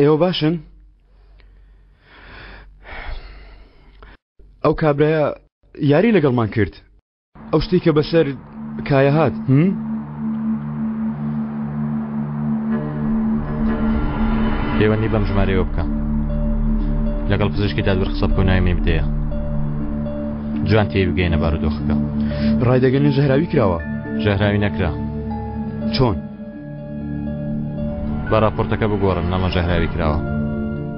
ئێوە باشن؟ ئەو کابرایە یاری لەگەڵمان کرد ئەو شتی کە بەسەر کایە هات پەیوەندی بەم ژمارەیەوە بکە لەگەڵ پزیشکی دادوەر قسە بکە و ناوی بدەیە جوان تێوی بگەینە بارودۆخەکە ڕایدەگەنێ ژەهراوی کراوە ژەهراوی نەکرا چۆن؟ بە راپۆرتەکە بگۆڕن نەمە ژەهراوی کراوە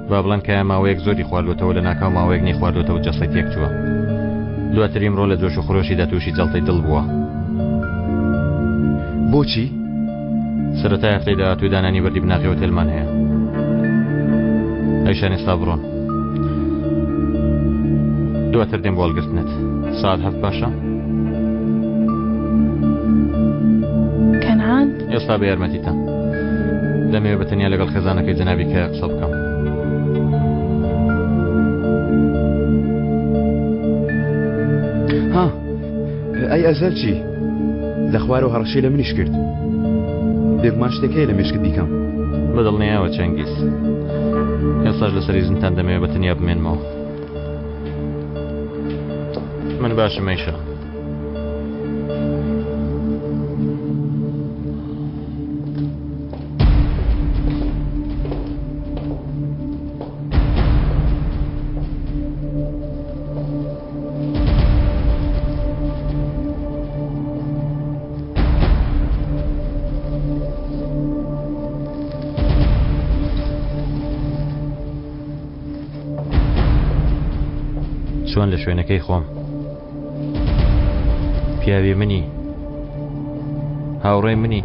با بڵێن کە ماوەیەک زۆری خواردوێتەوە لە ناکاو ماوەیەک نی خواردوێتەوە جەسەی تێک چووە دواتری ئەمڕۆ لە جۆش و خۆشیدا تووشی جەڵتەی دڵ بووە بۆچی؟ سەرەتای هەفتەی داهاتوو دانانی بەردی بناغی هۆتێلمان هەیە ئەیشان ئێستا بڕۆن دواتر دێم بۆ هەڵگرتنت ساعت 7 باشە؟ کەنعان ئێستا بە یارمەتیتە دەمەوێت بەتەنیا لەگەڵ خێزانەکەی جەنابی کە قسە بکەم ها ئەی ئەزەل چی؟ لە خوارەوە هەڕەشەی لە منیش کرد بێگومان شتێکەیە لە مێشکت دیکەم بەدڵنیاوە چەنگیز ئێستاش لەسەری زنتان دەمەوێت بەتەنیا بمێنمەوە من باشم ئەیشە چۆن لە شوێنەکەی خۆم پیاوی منی هاوڕێی منی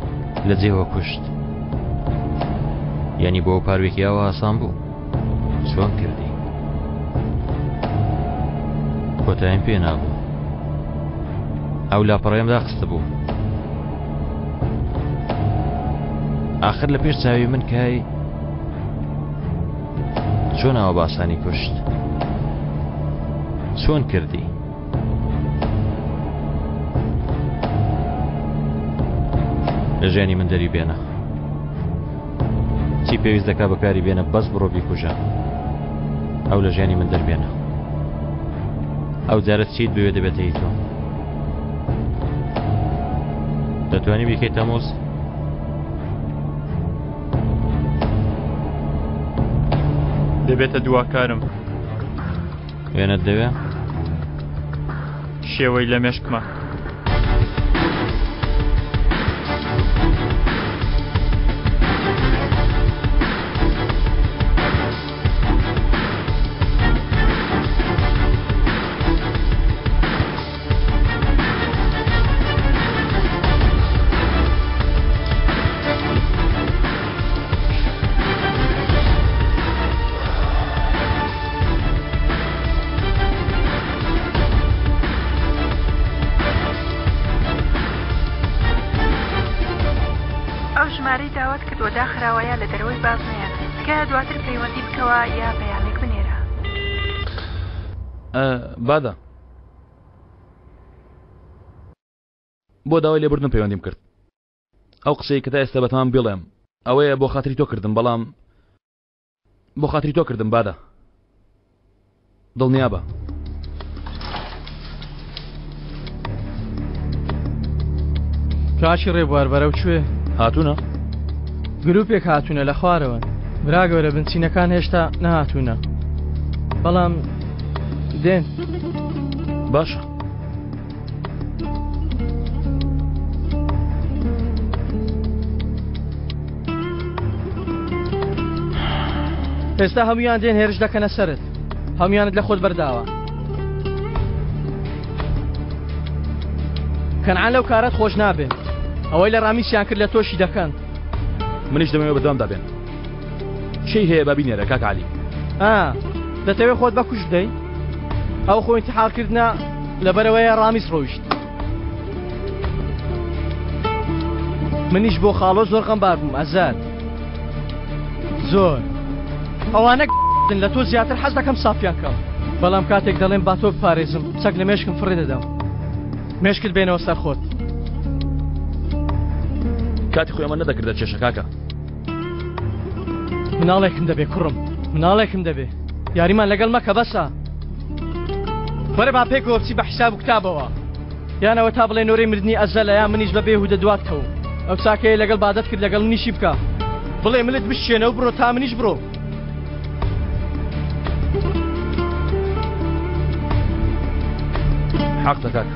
لە جێوە کوشت یعنی بۆ پاروێکی ئەوە ئاسان بوو چۆن کردی کۆتاییم پێ نابوو ئەو لاپەڕێمدا خستە بوو ئاخر لە پێش چاوی من کای چۆن ئەوە باسانی کوشت چۆن کردی لە ژیانی من دەری بێنە چی پێویست دەکا بەکاری بێنە بەس بڕۆ بیکوژە ئەو لە ژیانی من دەربێنە ئەو جارە چیت بوێ دەبێتەی تۆ دەتوانی بیکەی تەمۆز دەبێتە دواکارم وێنەت دەوێ شێوەی لە مێشکمە داخراوەیە لە دەرەوەی بازنەیە کە دواتر پەیوەندی بکەوە یا پەیامێک بنێرە بادە بۆ داوای لێبوردن پەیوەندیم کرد ئەو قسەی کە تا ئێستا بەتەمان بڵێم ئەوەیە بۆ خاتری تۆ کردم بەڵام بۆ خاتری تۆ کردم بادە دڵنیا بە کاچی ڕێبوار بەرەو کوێ هاتوونە گروپێک هاتوونە لە خوارەوە برا گەورە بنچینەکان هێشتا نەهاتوونە بەڵام دێن باشە ئێستا هەمویان دێن هێرش دەکەنە سەرت هەمویانت لە خۆت بەرداوە کەنعان لەو کارەت خۆش نابێ ئەوەی لە ڕامیسیان کرد لە تۆشی دەکەن منیش دەمەوێت بەدوام دابێن شەی هەیە بابینێرە کاک عەلی دەتەوێت خۆت بەکوش بدەی ئەو خۆ ئینتیحالکردنە لەبەرەوەیە ڕامیس ڕۆیشت منیش بۆ خاڵۆ زۆر غەمبار بووم ئەزاد زۆر ئەوانە لە تۆ زیاتر حەز دەکەم سافیان کەم بەڵام کاتێک دەڵێن با تۆ بپارێزم چەک لە مێشکم فڕێ دەدەم مێشکت بێنەوە سەر خۆت کاتی خۆی ئەمە نەدەکردە چێشە کاکە مناڵێکم دەبێ کوڕم مناڵێکم دەبێ یاریمان لەگەڵ مەکە بەسە وەرە با پێکەوە بچی بە حیساب و کتابەوە یانەوە تا بڵێ نۆرەی مردنی ئەزەلە یا منیش بە بێهودە دواتکەوە ئەو چاکەیە لەگەڵ بادەت کرد لەگەڵ منیشی بکە بڵێ ملت بشێنەوە بڕۆ تا منیش بڕۆ حەقتە کاک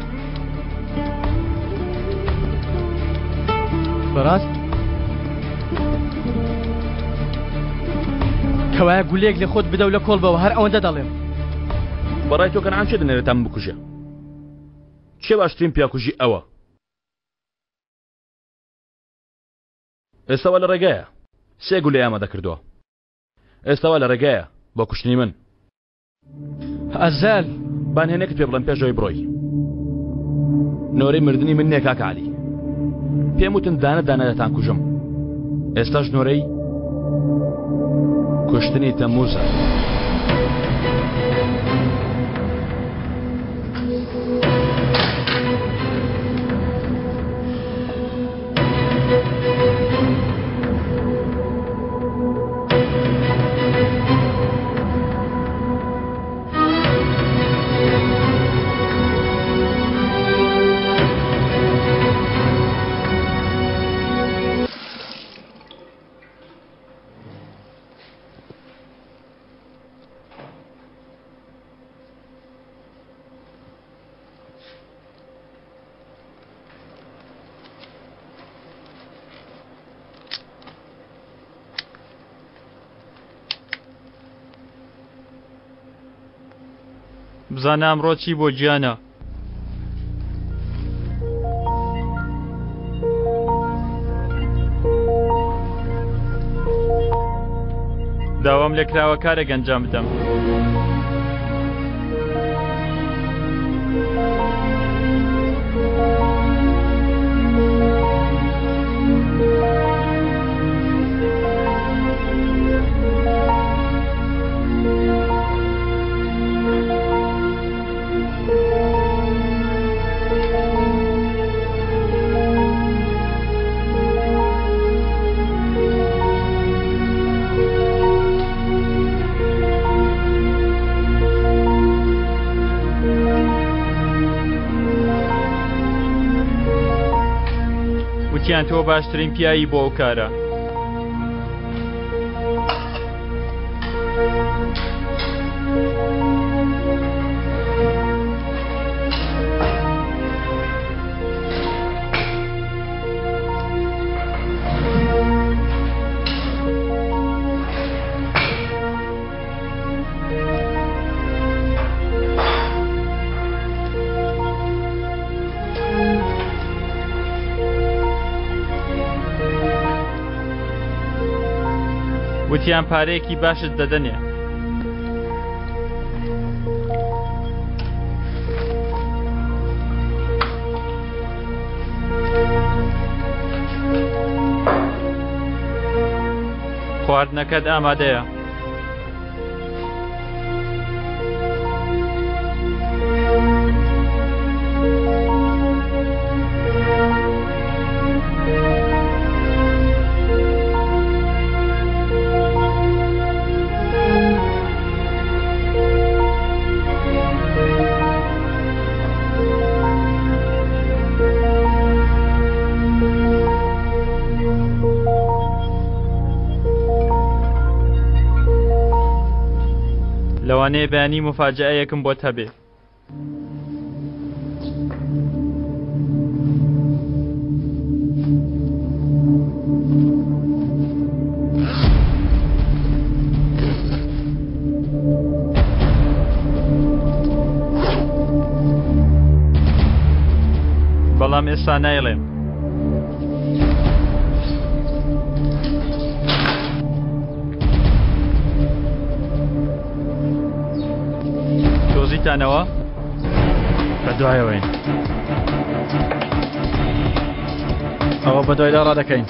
بەڕاست کەوایە گولێک لە خۆت بدە و لە کۆڵبەوە هەر ئەوەندە دەڵێم بەڕای تۆ کەنعان چێ دەنێرێت تا من بکوژێ چێ باشترین پیاکوژی ئەوە ئێستاوا لە ڕێگایە سێ گولەی ئامادە کردووە ئێستاوا لە ڕێگایە بۆ کوشتنی من ئەزەل بانهێنێکت پێ بڵێم پێشەوەی بڕۆی نۆرەی مردنی من نییە کاکە عەلی پێم وتن دانە دانە دەتان کوژم ئێستاش نۆرەی کوشتنی تەمووزە بزانە ئەمڕۆ چی بۆ گیانە داوام لێ کراوە کارێک ئەنجام بدەم وتیان تۆ باشترین پیایی بۆ ئەو کارە وتیان پارەیەکی باشت دەدەنێ خواردنەکەت ئامادەیە لەوانەیە بەیانی مفاجئەیەکم بۆت هەبێ بەڵام ئێستا نایڵێم تانەوە بەدوایەوەین ئەوە بەدوایدا ڕادەکەین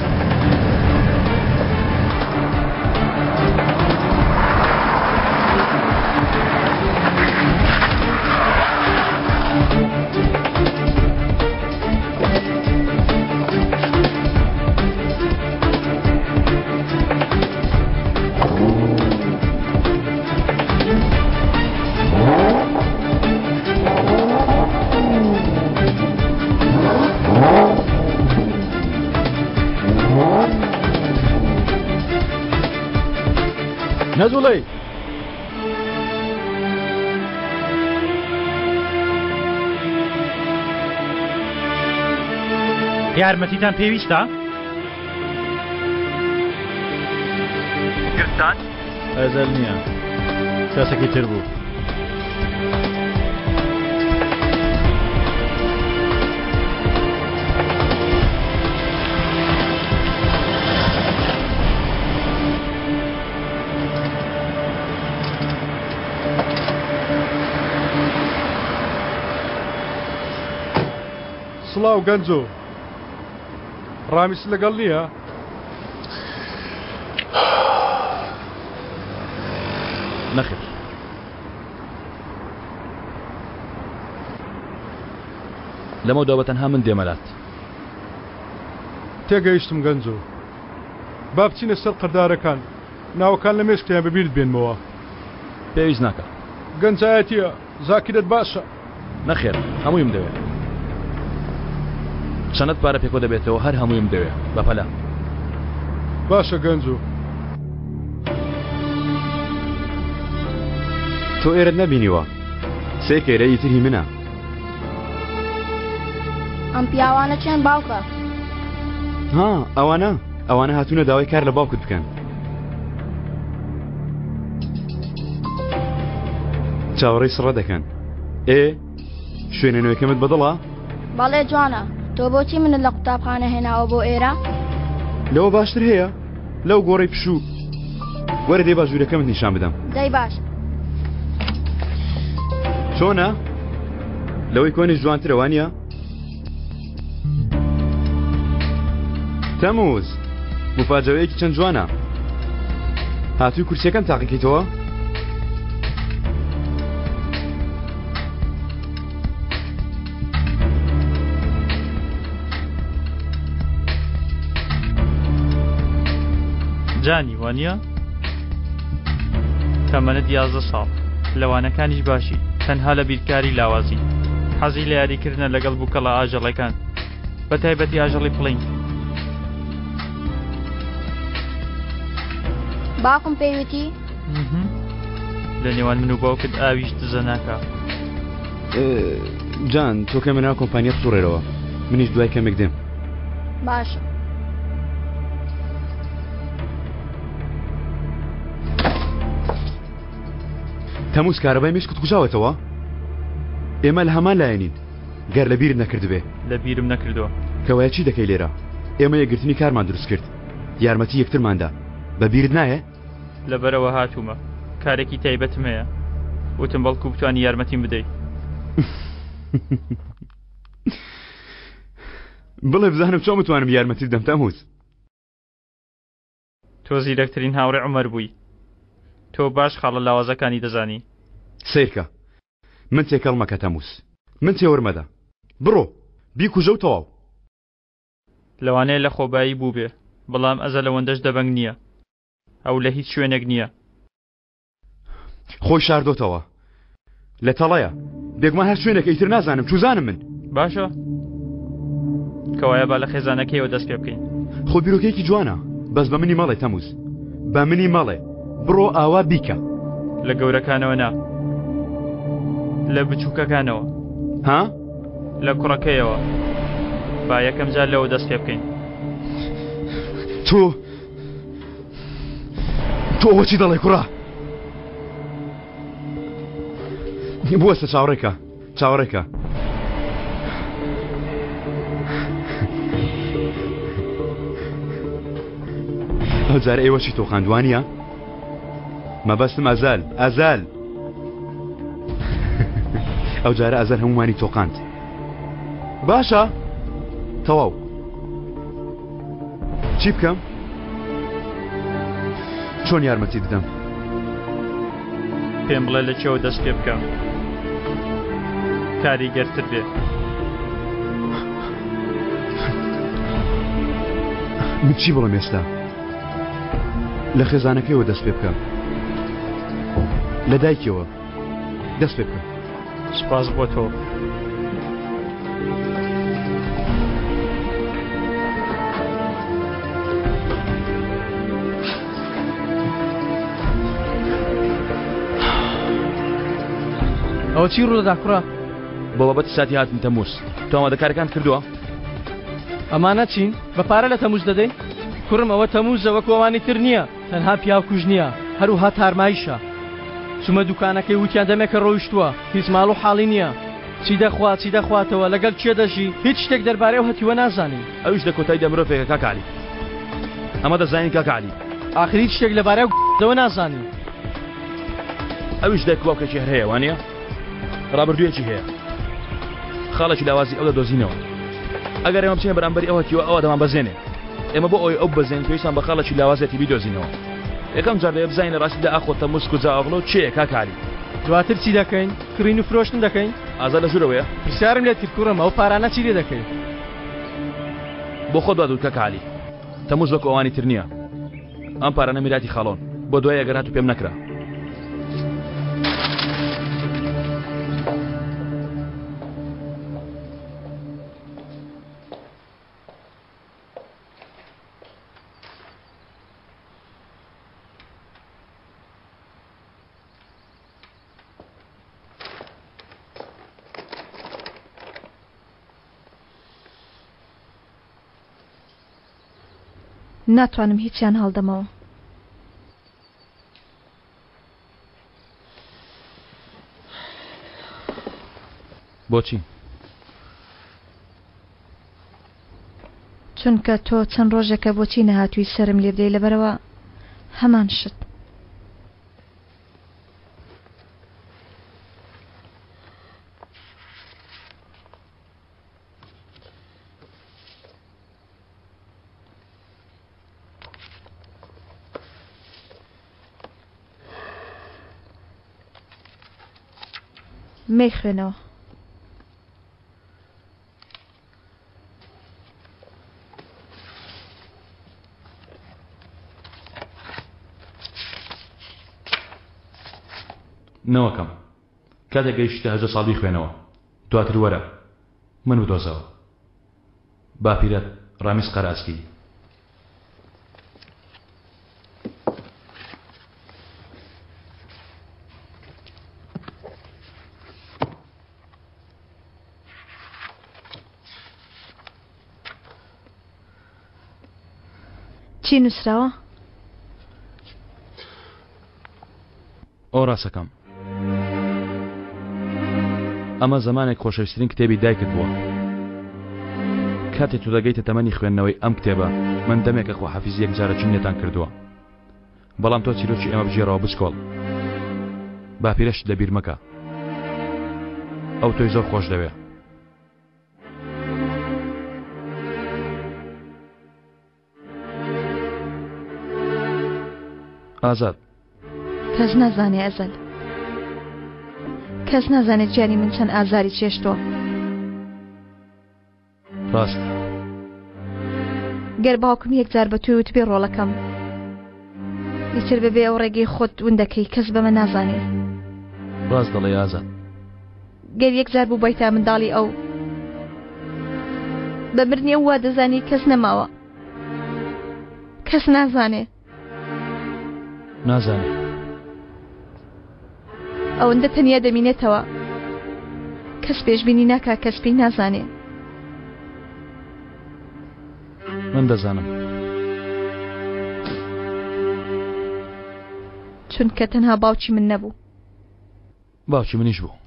بڵێ یارمەتیتان پێویستە؟ گرتان؟ ئەزەل نییە کەسێکی تر بوو سڵاو گەنجۆ ڕامیس لەگەڵ نییە؟ نەخێر لەمە دەوە تەنها من دێمەلات تێگەیشتم گەنجۆ با بچینە سەر قەردارەکان ناوەکان لە مێشکیان بەبیرت بێنمەوە پێویست ناکە گەنجایەتیە زاکرت باشە نەخێر هەموویم دەوێت چەند پارە پێکۆ دەبێتەوە هەر هەموویم دەوێت بەپەلا باشە گەنجۆ تۆ ئێرت نەبینیوە سێ کێرە ئیتری منە ئەم پیاوانە چێن باوکە ها ئەوانە هاتوونە داوای کار لە باوکت بکەن چاوەڕێی سڕە دەکەن شوێنە نوێکەمت بەدڵە؟ بەڵێ جوانە تۆ بۆچی منت لە قوتابخانە هێناوە بۆ ئێرە؟ لەوە باشتر هەیە لەو گۆڕەی پشوو وەرە دێ باژوورەکەمت نیشان بدەم دەی باش چۆنە؟ لەوەی کۆنی جوانترە وانە؟ تەمووز مفاجەوەیەکی چەند جوانە هاتووی کورسیەکەم تاقیکەیتەوە؟ جانی وانە؟ تەمەنت 11 ساڵ لەوانەکانیش باشی تەنها لە بیرکاری لاوازی حەزی لە یاریکردنە لەگەڵ بووکەڵە ئاژەڵەکان بە تایبەتی ئاژەڵی پڵین باوکم پێیوتی لە نێوان من و باوکت ئاویش دزە ناکە جان تۆ کە مناو کۆمپانیە بسوڕێرەوە منیش دوای کەمێک دێم باشە تەمووز کارەبای مێشکت کوژاوەتەوە؟ ئێمە لە هەمان لایەنین گەر لە بیرت نەکردبێ لە بیرم نەکردووە کەوایە چی دەکەی لێرە؟ ئێمە یەکگرتنی کارمان دروست کرد یارمەتی یەکترماندا بە بیرت نایە؟ لەبەرەوە هاتوومە کارێکی تایبەتم هەیە وتم بەڵکو بتوانی یارمەتیم بدەیت بڵێ بزانم چۆن بتوانم یارمەتی بدەم تەمووز تۆ زیرەکترین هاوڕێ عومەر بووی تۆ باش خاڵە لاوازەکانی دەزانی سیرکە من تێکەڵ مەکە تەمووز من تێوەرمەدە بڕۆ بیکوژە و تەواو لەوانەیە لە خۆبایی بوو بێ بەڵام ئەزە لەوەندەش دەبنگ نییە ئەو لە هیچ شوێنێک نییە خۆی شاردۆتەوە لە تەڵەیە بێگومان هەر شوێنێک ئیتر نازانم چوزانم من باشە کەوایە با لە خێزانەکەیەوە دەست پێ بکەین خۆ بیرۆکەیەکی جوانە بەس بە منی مەڵێ تەمووز بە منی مەڵێ بڕۆ ئاوا بیکە لە گەورەکانەوە نا لە بچووکەکانەوە ها؟ لە کوڕەکەیەوە با یەکەم جار لەوە دەست پێ بکەین تۆ وەچی دەڵێ کوڕە بوەستە چاوەڕێکە ئەو جارە ئێوەشی تۆ خاندوانیە؟ مەبەستم ئەزال ئەو جارە ئەزەر هەمومانی تۆقاند باشە تەواو چی بکەم؟ چۆن یارمەتی بدەم؟ پێم بڵێ لە چێوە دەست پێ بکەم کاریگەرتر بێ من چی بڵم ئێستا؟ لە خێزانەکەیەوە دەست پێ بکەم لە دایکەوە دەست پێ بکەم سپاس بۆ تۆ ئەوە چی ڕوو دەدا کوڕە؟ بۆ بابەتی ساتی هاتن تەمووس تۆ ئامادەکاریەکان کردووە؟ ئەمانە چین؟ بە پارە لە تەمووس دەدەین؟ کوڕم ئەوە تەمووزە وەکو ئەوانی تر نییە، تەنها پیاوکوژ نییە، هەروها تارمایشە. چوومە دوکانەکەی وتیان دەمێکە ڕۆیشتووە، هیچ ماڵ و حاڵی نییە. چی دەخوا چی دەخواتەوە لەگەڵ چێ دەژی هیچ شتێک دەربارەی ئەو هەتیوە نازانی. ئەویش لە کۆتاییدا مرۆڤێکە کاکعلی. ئەمە دەزانی کاکعلی. ئاخر هیچ شتێک لەبارەی ئەوە نازانی. ئەویش دایک باوکێکی هەر هەیە وانە؟ ڕابردوویەکی هەیە. خاڵێکی لاوازی ئەو دەدۆزینەوە. ئەگەر ئێمە بچینە بەرامبەری ئەو هەتیوە ئەوە دەمان بەزێنێ. ئێمە بۆ ئەوی ئەو بەزێن پێویستمان بە خاڵێکی لاوازێتی بیدۆزینەوە. یەکەم جار لێ بزانین لە ڕاستیدا ئاخۆ تەمووس و جاوەغڵۆ چییە کاکعلی؟ دواتر چی دەکەین؟ کڕین و فرۆشتن دەکەین؟ ئازاد لە ژوورەوەیە؟ پرسیارم لێت کرد کوڕم ئەو پارانە چی لێ دەکەین؟ بۆ خۆت دوور کاکعلی. تەمووس وەکو ئەوانی تر نییە. ئەم پارانە میراتی خاڵۆن بۆ دوای ئەگەر هاتوو پێم نەکرا. ناتوانم هیچیان هەڵدەمەوە. بۆچی؟ چونکە تۆ چەند ڕۆژێکە بۆچی نەهاتووی سرم لێ بدەی لەبەرەوە هەمان شت. مەیخوێنەوە. نەوەکەم کاتێک گەیشتە 10 ساڵ بیخوێنەوە دواتر وەرە من بدۆزەوە. باپیرەت ڕامیز قەراسکی. چی نووسراوە؟ ئەو ڕاستەکەم. ئەمە زمانێک خۆشەویستترین کتێبی دایکت بووە. کاتێک تو دەگەیتە تەمەنی خوێندنەوەی ئەم کتێبە من دەمێکە خۆحەفیز یەک جارە چین لێتان کردووە. بەڵام تۆ چیرۆکی ئێمە بژێرەوە بچکۆڵ. باپیرەشت لەبیر مەکە. ئەو تۆی زۆر خۆش دەوێ. ئازاد کەس نازانێ ئەزەل. کەس نازانێت جاری من چەند ئازاری چێشتووە. ڕاست. گەر باوکم یەکجار بە توی وتبێ ڕۆڵەکەم ئیتر بەبێ ئەو ڕێگەی خۆت ون دەکەی کەس بەمە نازانێ. ڕاست دەڵێ ئازاد. گەر یەکجار بوو بایتا منداڵی ئەو بە مردنی ئەو وا دەزانی کەس نەماوە. کەس نازانێ. نازانێ. ئەوەندە تەنیا دەمینێتەوە کەس پێشبینی ناکا کەس پێی نازانێ. من دەزانم. چونکە تەنها باوکی من نەبوو. باوکی منیش بوو.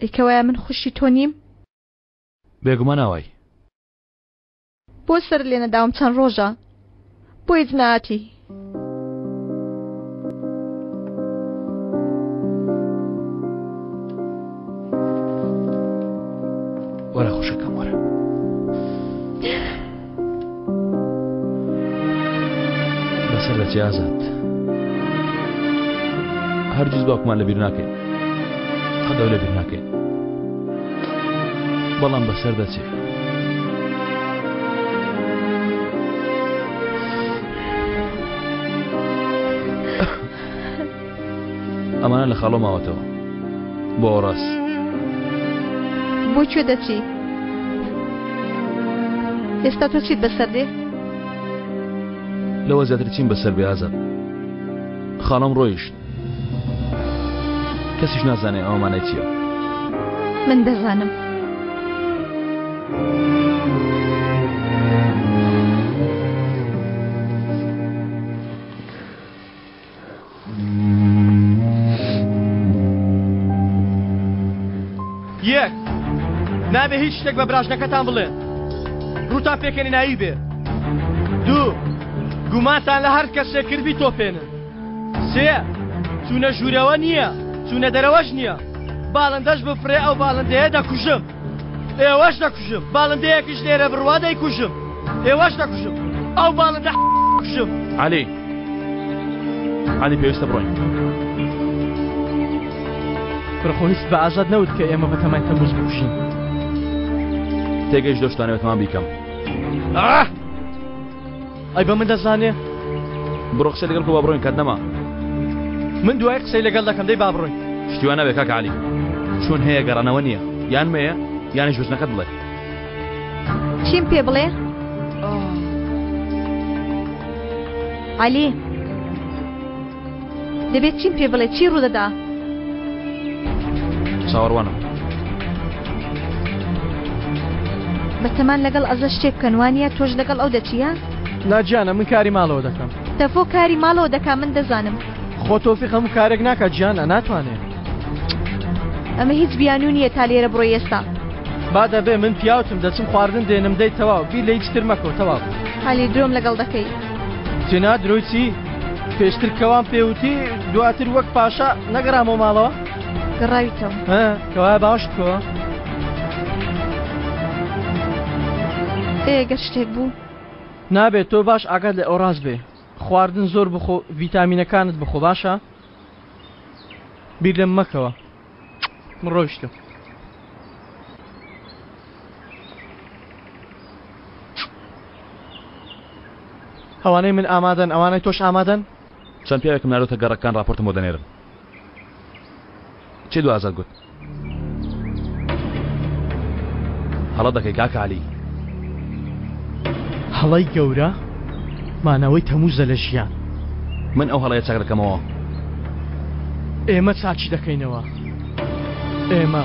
ئەیکەوایە من خوشی تۆ نیم؟ بێگومان ناوای. بۆ سەر لێ نەداوم چەند ڕۆژە بۆی جناتی. وەرە خوشەکەم وەرە. بەسەر دەچێ ئازاد. هەرگیز باوکمان لەبیر ناکەین. قەدەو لەبیر ناکەین. بەڵام بەسەر دەچێ. ئەمانە لە خاڵۆ ماوەتەوە بۆ ڕاست. بۆ کوێ دەچی؟ ئێستا تۆ چیت بەسەر دێ؟ لەوە زیاتر چیم بەسەر بێ ئازاد. خاڵۆم ڕۆیشت. کەسیش نازانێ ئەومانای چییە. من دەزانم. یەک نابێ هیچ شتێک بە براژنەکەتان بڵێن ڕووتان پێکەنی ناوی بێ. دوو گومانتان لە هەر کەسێک کردبی تۆپێنن. سێ چوونە ژوورەوە نییە چوونە دەرەوەش نییە. باڵندەش بفرێ ئەو باڵندەیە دەکوژم ئێوەش دەکوژم. باڵندەیەکیش لێرە بڕوا دەیکوژم ئێوەش دەکوژم. ئەو باڵندە کوژم. علی پێویستە بڕۆین. پرخۆ هیچ بە ئازاد نەوت کە ئێمە بە تەمەین تەموز بکوژین. تێگەیش دۆشتانەوە تەمان بیکەم. ئەی بە من دەزانێ بڕۆ قسە لەگەڵ بۆ بڕۆین کات نەما. من دوای قسەی لەگەڵ دەکەم دەی با بڕۆین. شتیوان نەبێ کاکە علی چۆن هەیە گەڕانەوە نییە یان مەیە یانی ژوزنەکەت بڵێ. چیم پێ بڵێ؟ علی دەبێت چیم پێ بڵێ چی ڕوودەدا؟ چاوەڕوانم. بەتەمان لەگەڵ ئەزە شتێک بکەن وانە تۆش لەگەڵ ئەو دەچیە؟ ناجیانە من کاری ماڵەوە دەکەم. تەفۆ کاری ماڵەوە دەکا من دەزانم. خۆ تۆفیق هەموو کارێک ناکات گیانە ناتوانێت. ئەمە هیچ بیانوو نییە تا لێرە بڕۆی ئێستا. با دەبێ من پیاوتم دەچم خواردن دێنم دەی تەواو بیر لە هیچ تر مەکەوە تەواو. حالی درۆم لەگەڵ دەکەی. تێنا درۆی چی؟ پێشتر کەوان پێوتی دواتر وەک پاشا نەگەڕامەوە ماڵەوە؟ گەڕاویتەوە. کەوایە باشت کۆ؟ ئێگەر شتێک بوو؟ نابێت تۆ باش ئاگات لە ئەو ڕاست بێ. خواردن زۆر بخۆ ڤیتامینەکانت بخۆ باشە؟ بیر لەم مەکەوە. من ڕۆیشتم. ئەوانەی من ئامادەن ئەوانەی تۆش ئامادەن؟ چەند پیاوێکم نارۆتە گەڕەکان راپۆرتم بۆ دەنێرم. چی دو ئازاد گوت؟ هەڵە دەکەی کاکە علی. هەڵەی گەورە مانەوەی تەموزە لە ژیان. من ئەو هەڵەیە چاک دەکەمەوە. ئێمە چاچی دەکەینەوە. ئێمە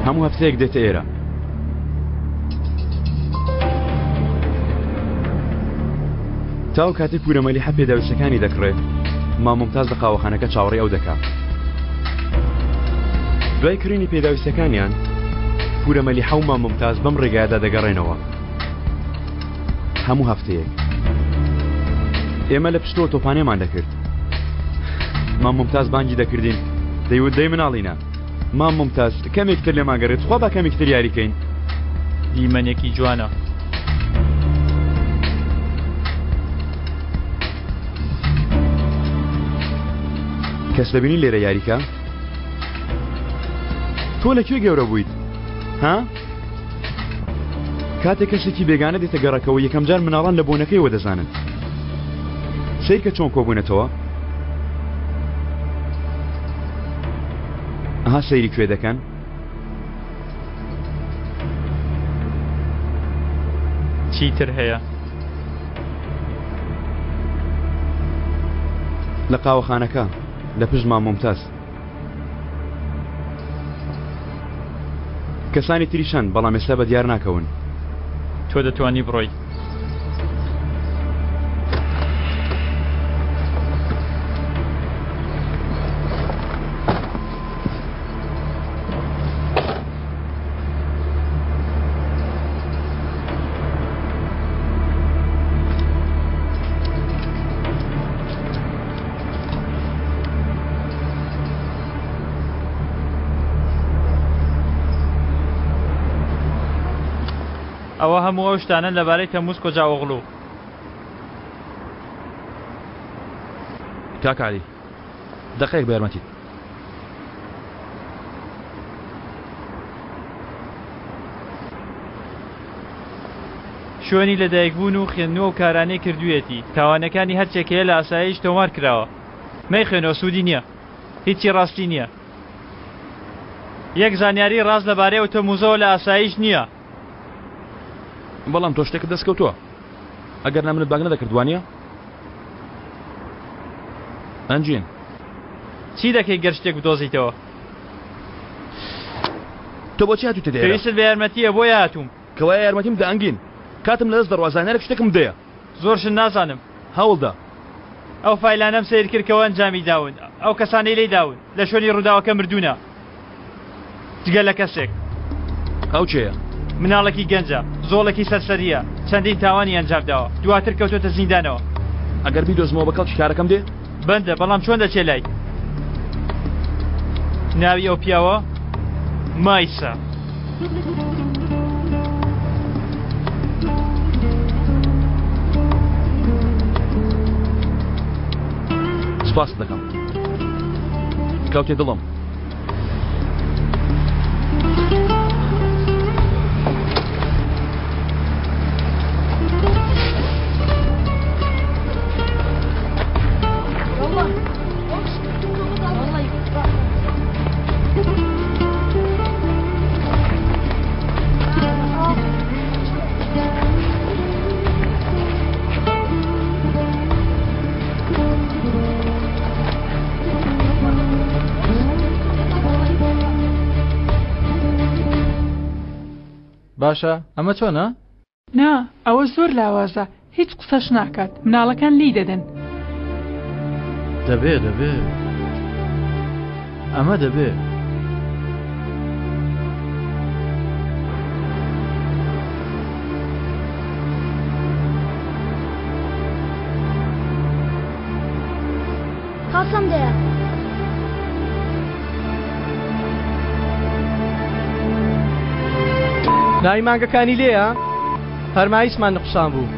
هەموو هەفتەیەک دێتە ئێرە. تاو کاتێک پورەمەلی حە پێداویستەکانی دەکڕێت مامۆمتاز لە قاوەخانەکە چاوەڕێی ئەو دەکات. دوای کڕینی پێداویستەکانیان پورەمەلی حە و مامۆمتاز بەم ڕێگایەدا دەگەڕێنەوە. هەموو هەفتەیەک ئێمە لە پشتەوە تۆپانێمان دەکرد. مامۆمتاز بانگی دەکردین دەیوت دەی مناڵینە مامۆمتاز کەمێکتر لێ ماگەڕێت خوا بە کەمێکتر یاریکەین. دیمەنێکی جوانە. کەس دەبینی لێرە یاریکە؟ تۆ لەکوێ گەورە بوویت؟ ها؟ کاتێک کەسێکی بێگانە دێتە گەڕەکەەوە یەکەم جار مناڵان لە بۆنەکەیەوە دەزانن. سیر کە چۆن کۆبوونەتەوە؟ ئەها سەیری کوێ دەکەن؟ چیتر هەیە؟ لە قاوەخانەکە لە پشت مامۆمتاز. کەسانی تریشان بەڵام ئێستا بە دیار ناکەون. تۆ دەتوانی بڕۆی. ئەوە هەموو ئەو شتانە لەبارەی تەموز کۆجاوەغڵ و کاکە علی دەقەیەک بە یارمەتیت. شوێنی لەدایکبوون و خوێندنەوە و کارانەی کردوویەتی تاوانەکانی هەرچێکەیە لە ئاسایش تۆمار کراوە مەی خوێنەوە سوودی نییە هیچی ڕاستی نییە یەک زانیاری ڕاست لەبارەی ئۆتۆمۆزەوە لە ئاسایش نییە بەڵام تۆ شتێکت دەستکەوتووە ئەگەر نامنت باگ نەدەکردوانە ئەنجین چی دەکەی گەر شتێک بدۆزیتەوە تۆ بۆچی هاتوویتە دێرە پێویستت بە یارمەتیە بۆ هاتووم کەوایە یارمەتیم دە ئەنگین کاتم لەدەست دەڕوازانەرێک شتێکم دەیە زۆرشن نازانم هەوڵدا ئەو فایلانەم سیر کرد کەەوە ئەنجامی داون ئەو کەسانەی لێی داون لە شوێنی ڕووداوەکە مردوونە جگە لە کەسێک ئەو چێە مناڵێکی گەنجە زۆڵێکی سەرسەریە چەندین تاوانی ئەنجام داوە دواتر کەوتۆتە زیندانەوە ئەگەر بیدۆزمەوە بە کەڵکی کارەکەم دێ بەندە بەڵام چۆن دەچێ لای ناوی ئەو پیاوە مایسا سپاس دەکەم کەوتێ دڵم باشە ئەمە چۆنە؟ نا ئەوە زۆر لاوازە هیچ قسەش ناکات مناڵەکان لی دەدەن دەبێ ئەمە دەبێ خاصم دەیە ناوی مانگەکانی لێیە هەر مایسمان نقصان بوو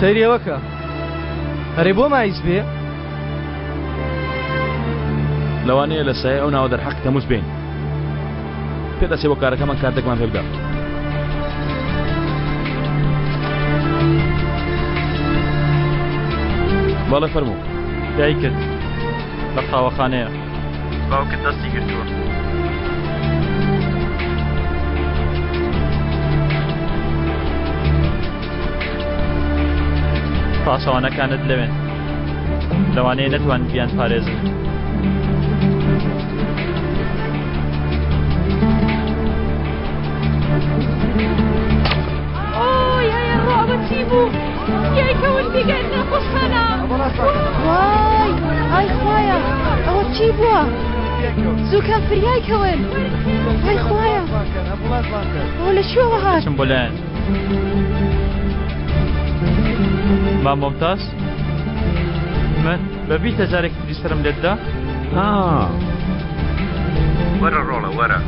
سەیرەوەکە هەرێ بۆ مایس بێ لەوانەیە لە سایە ئەو ناوە دەرحەق تەموز بین پێدەچێ بۆ کارەکەمان کاردێکمان پێ بدە بەڵێ فەرموو دایکت لە قاوەخانەیە باوکت دەستی گرتووە پاسەوانەکانت لەوێن لەوانەیە نەتوان بیان پارێزن ئۆی هەیە ڕۆبە چی بوو یایکەون دیگەر نەخۆشخانە وای ئای خوایە ئەوە چی بووە زووکە فریایکەون ئای خوایە ئەوە لە شوێوە هات چم بۆ لایەن مامۆمتاز من بەبی تەجارێکی دیسەرم لێتدا وەرە ڕۆڵە وەرە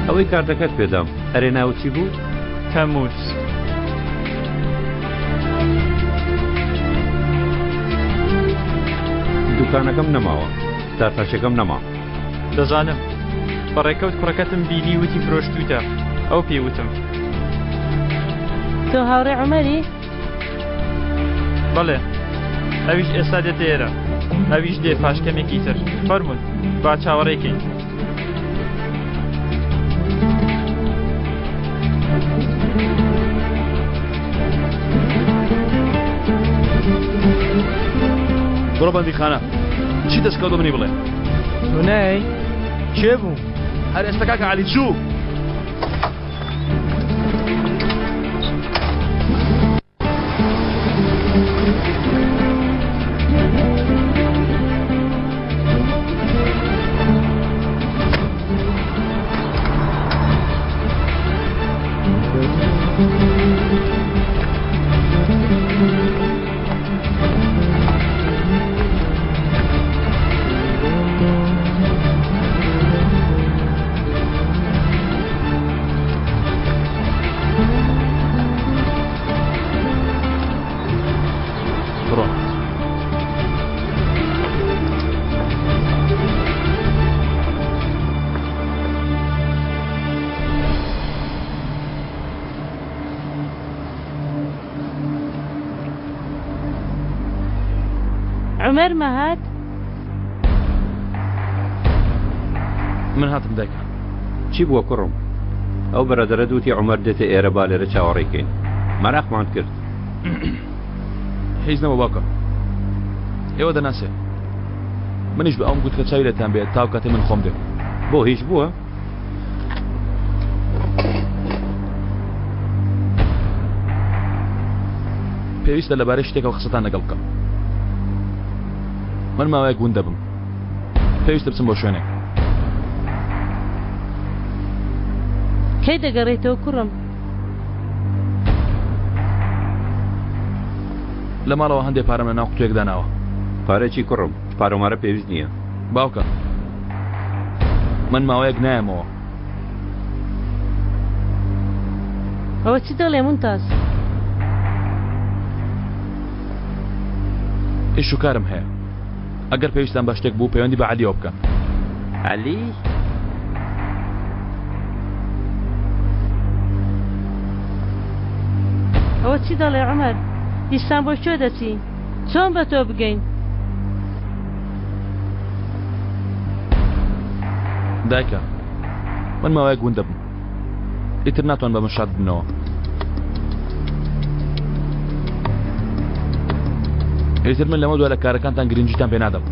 ئەوەی کارتەکەت پێدام ئەرێ ناوچی بوو تەموز دوکانەکەم نەماوە دارتاشەکەم نەما دەزانم بەڕێکەوت کوڕەکەتم بینی وتی فرۆشتوتە ئەو پێوتم تۆ هاوڕێ عومەری بەڵێ ئەویش ئێستا دێتە ئێرە ئەویش دێ پاشکەمێکی تر فەرمون با چاوەڕێکەین بڕۆ بەندیخانە چی دەستکەوتە منی بڵێ تۆ نای کێ بوو هەر ئێستا کاکە عەلی چوو عمر ما هات من هاتم دایکە چی بووە کوڕم ئەو بەرەدەرە دوتی عومەر دێتە ئێرە با لێرە چاوەڕێکەین مەراقمان کرد هیچ نەوە باوکە ئێوە دەناسێ منیش بە ئەوم گوت کە چاوی لێتان بێت تاو کاتێ من خۆم دێ بۆ هیچ بووە پێویستە لەبارەی شتێکەوە قسەتان لەگەڵ بکەم من ماوەیە گوون دەبم پێویستە بچم بۆ شوێنێک کەی دەگەڕێتەوە کوڕم لە ماڵەوە هەندێک پارەم لە ناو قوتوێک داناوە پارێکی کوڕم پارۆمارە پێویست نییە باوکە من ماوەیەک نایەمەوە ئەوە چی دەڵێ مونتاز ئیش و کارم هەیە ئەگەر پێویستان بە شتێک بوو پەیوەندی بە عەلیەوە بکەن عەلی ئەوە چی دەڵێ عومەر دیسان بۆ شۆ دەچی چۆن بە تۆ بگەین دایکە من ماوەیە گوون دەبم ئیتر ناتوان بە من شاد بنەوە ئیتر من لەمە دوای لە کارەکانتان گرنگیتان پێ نادەم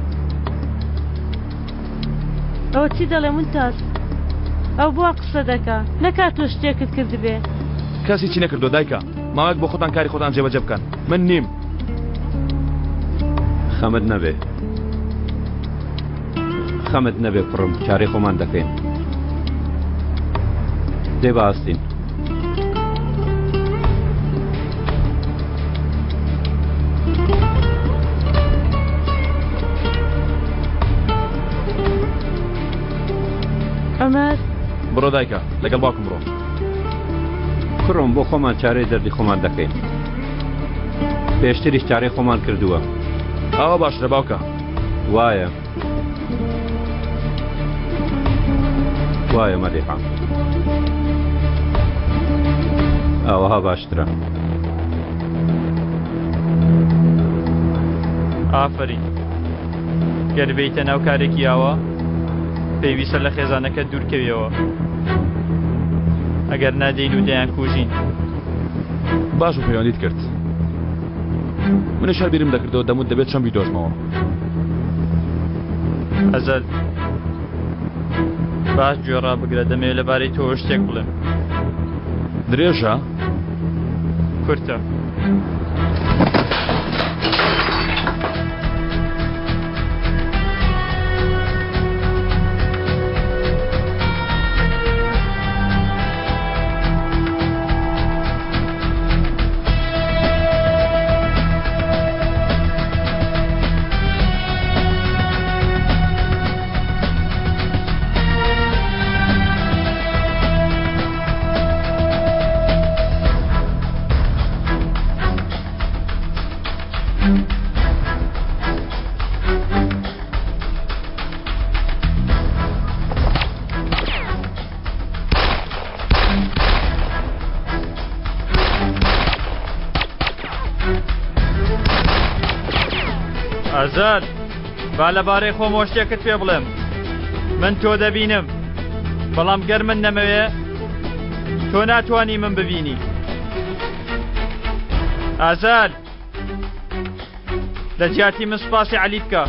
ئەوە چی دەڵێ مونتاز ئەو بۆ قسە دەکا نەکات تۆ شتێکت کردبێ کەسی چی نەکردو دایکە ماوەیەک بۆ خۆتان کاری خۆتان جێبەجێ بکەن من نیم خەمت نەبێ خەمت نەبێ کوڕم چارەی خۆمان دەکەین دێ بەئاستین عومەر بڕۆ دایکە لەگەڵ باوکم بڕۆ کوڕم بۆ خۆمان چارەی دەردی خۆمان دەکەین پێشتریش چارەی خۆمان کردووە ئەوە باشترە باوکە وایە وایە مەریحە ئەوەها باشترە ئافرین گەر بێیتە ناو کارێکی ئاوە پێویستە لە خێزانەکە دوورکەویەوە ئەگەر نادەین و دەیان کوژین باش و پەیوەندیت کرد منش هەر بیرم دەکردەوە دەموت دەبێت چەند بیدۆزمەوە ئەزەل باش گوێڕا بگرە دەمەوێت لەبارەی تۆ شتێک بڵێم درێژە کورتە ئازاد با لەبارەی خۆمەوە شتێکت پێ بڵێم من تۆ دەبینم بەڵام گەر من نەمەوێ تۆ ناتوانی من ببینی ئازاد لە جیاتی من سوپاسی عەلی بکە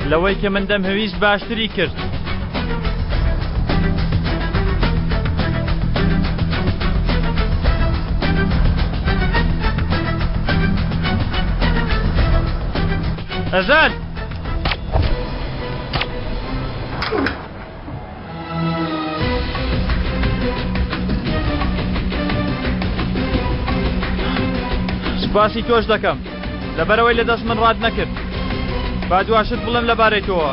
لەوەی کە من دەمهەویست باشتری کرد ئەزاد سوپاسی تۆش دەکەم لەبەرەوەی لەدەست من ڕاد نەکرد با دواشت بڵێم لەبارەی تۆوە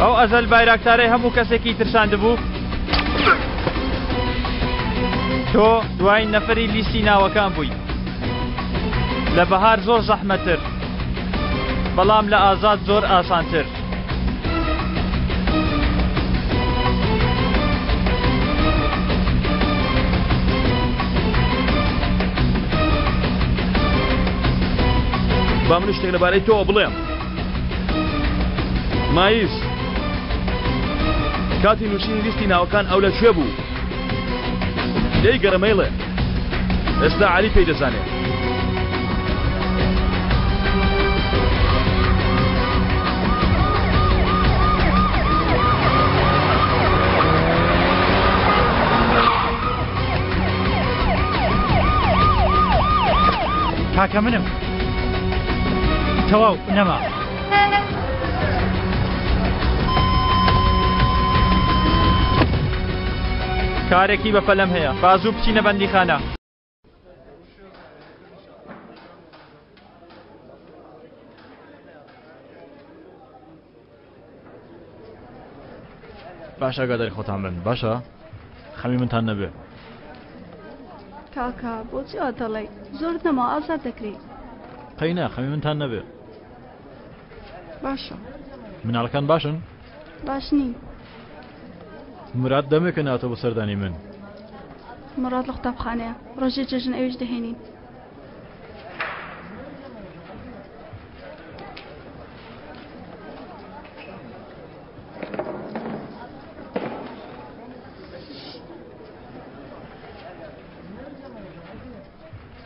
ئەو ئەزەل بایراکتارەی هەموو کەسێکی ترساند بوو تۆ دوای نەفەری لیستی ناوەکان بووی لە بەهار زۆر زەحمەتر بەڵام لە ئازاد زۆر ئاسانتر با من شتێک لەبارەی تۆ بڵێم مایس کاتی نووسینی لیستی ناوەکان ئەو لەکوێ بوو دەی گەرەمەیڵێ ئێستا عەلی پێی دەزانێت کاکە منم تەواو نەما کارێکی بەفەلەم هەیە بازوو بچینە بەندیخانە باشە ئاگاداری خۆتان بن باشە خەمی منتان نەبێ کاکا بۆچی ئەوە دەڵێی زۆر نەما ئازاد دەکرێت قەینا خەمی منتان نەبێ باشە مناڵەکان باشن باش نین مراد دەمێکە ناتۆ بە سەردانی من مراد لە قوتابخانەیە ڕۆژێ جێژن ئەویش دەهێنین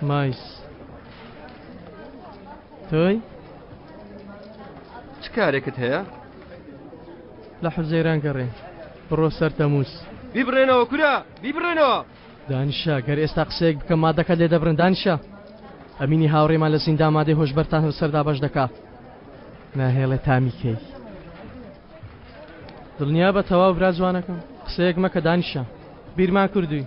مایس تۆی چ کارێکت هەیە؟ لە حوزەیران گەڕێ بڕۆ سەر تەمووس بیبڕێنەوە کورا بیبڕێنەوە دانیشە گەر ئێستا قسەیەک بکەم مادەکە لێ دەبرن دانیشە ئەمینی هاوڕێمان لە زیندان مادەی هۆشبەرتان سەردا باش دەکا ناهێڵێ تامیکەی دڵنیا بە تەواو برا جوانەکەم قسەیەک مەکە دانیشە بیرمان کردووی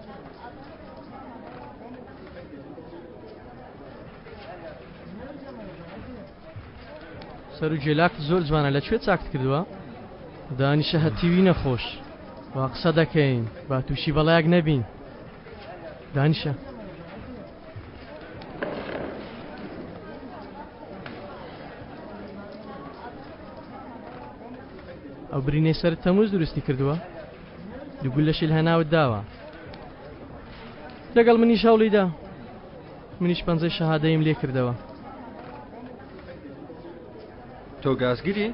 سەر و جێلاک زۆر جوانە لەکوێ چاکت کردووە دانیشە هەتیوی نەخۆش وا قسە دەکەین با تووشی بەڵایەک نەبین دانیشە ئەو برینەی سەر تەمووز دروستی کردووە دوگول لە شیل هەناوت داوە لەگەڵ منیش هەوڵیدا منیش پەنجەی شەهادەیم لێ کردەوە تۆ گازگیری؟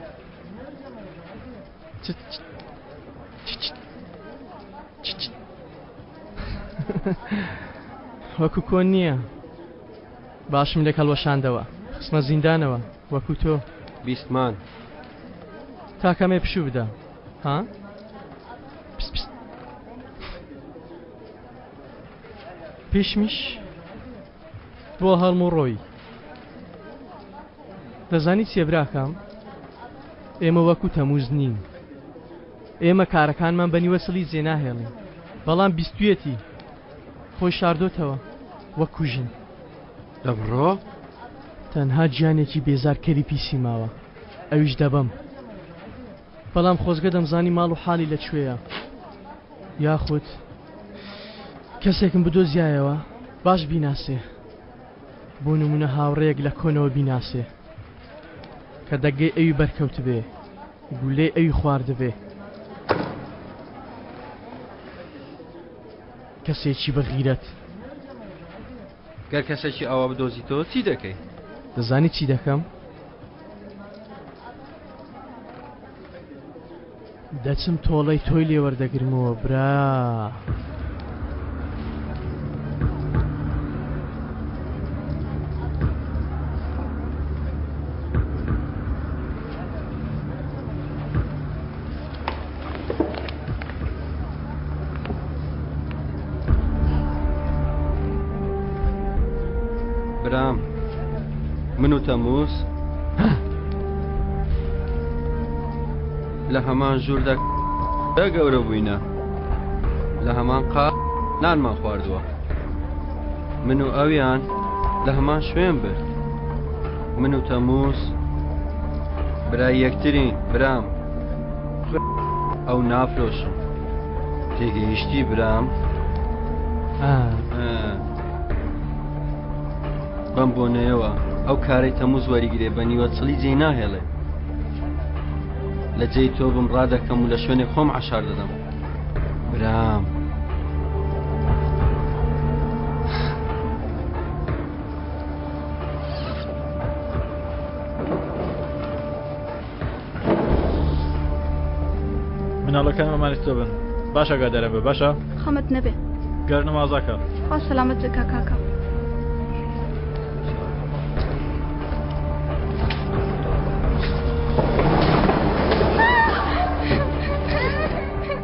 وەکو کۆن نییە باشم لێک هەڵوەشاندەوە خستمە زیندانەوە وەکو تۆ بیستمان تاکەمێ پشوو بدە ها؟ پیشمیش بۆ هەڵم و ڕۆی دەزانی چێ براکەم ئێمە وەکو تەمووز نین ئێمە کارەکانمان بەنیوەسڵی جێ ناهێڵین بەڵام بیستوێتی خۆی شاردۆتەوە وەکو ژن دەبڕۆ تەنها گیانێکی بێزارکەری پیسی ماوە ئەویش دەبەم بەڵام خۆزگە دەمزانی ماڵ و حالی لەکوێیە یاخود کەسێکم بدۆزیایەوە باش بیناسێ بۆ نمونە هاوڕێیەک لە کۆنەوە بیناسێ کە دەگەی ئەوی بەرکەوت بێ گولەی ئەوی خواردبێ کەسێکی بەغیرەت گەر کەسێکی ئەوە بدۆزیتەوە چی دەکەی؟ دەزانی چی دەکەم؟ دەچم تۆڵەی تۆی لێوەردەگرمەوە برا برام من و تەمووز لە هەمان ژووردا گەورە بووینە لە هەمان قا نانمان خواردووە من و ئەویان لە هەمان شوێن برد من و تەمووز برای یەکترین برام ئەو نافرۆشم تێگەیشتی برام بەم بۆنەیەوە ئەو کارەی تەمووز وەریگرێ بە نیوەچڵی جێ ناهێڵێ لە جێی تۆ بم ڕادەکەم و لە شوێنێ خۆم عەشار دەدەم برام مناڵەکان ئەمانێت تۆ بن باشە گادارە بە باشە خەمت نەبێ گەر نەمازەکە خوا سەلامەت بکە کاکە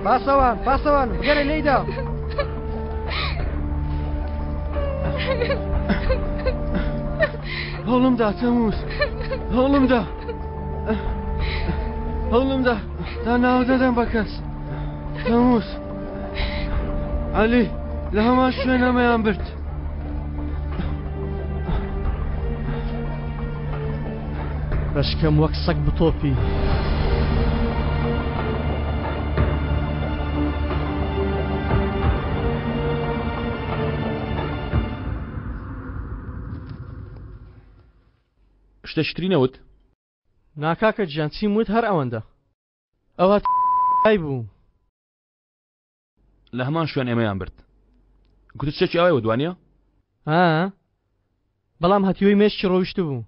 پاسەوان پاسەوان بگەرە لێیدا هەوڵمدا تەمووس هەوڵمدا تا ناو دەدەم بە کەس تەمووس عەلی لە هەمان شوێنەمەیان برد بەشکەم وەک سەگ بتۆپی شتێکتری نەوت ناکاکە گیان چیم وت هەر ئەوەندە ئەوە ئای بوو لە هەمان شوێن ئێمەیان برد گوتت شتێکی ئەوەی وەدوانیە بەڵام هەتیۆی مێشکی ڕۆیشت بوو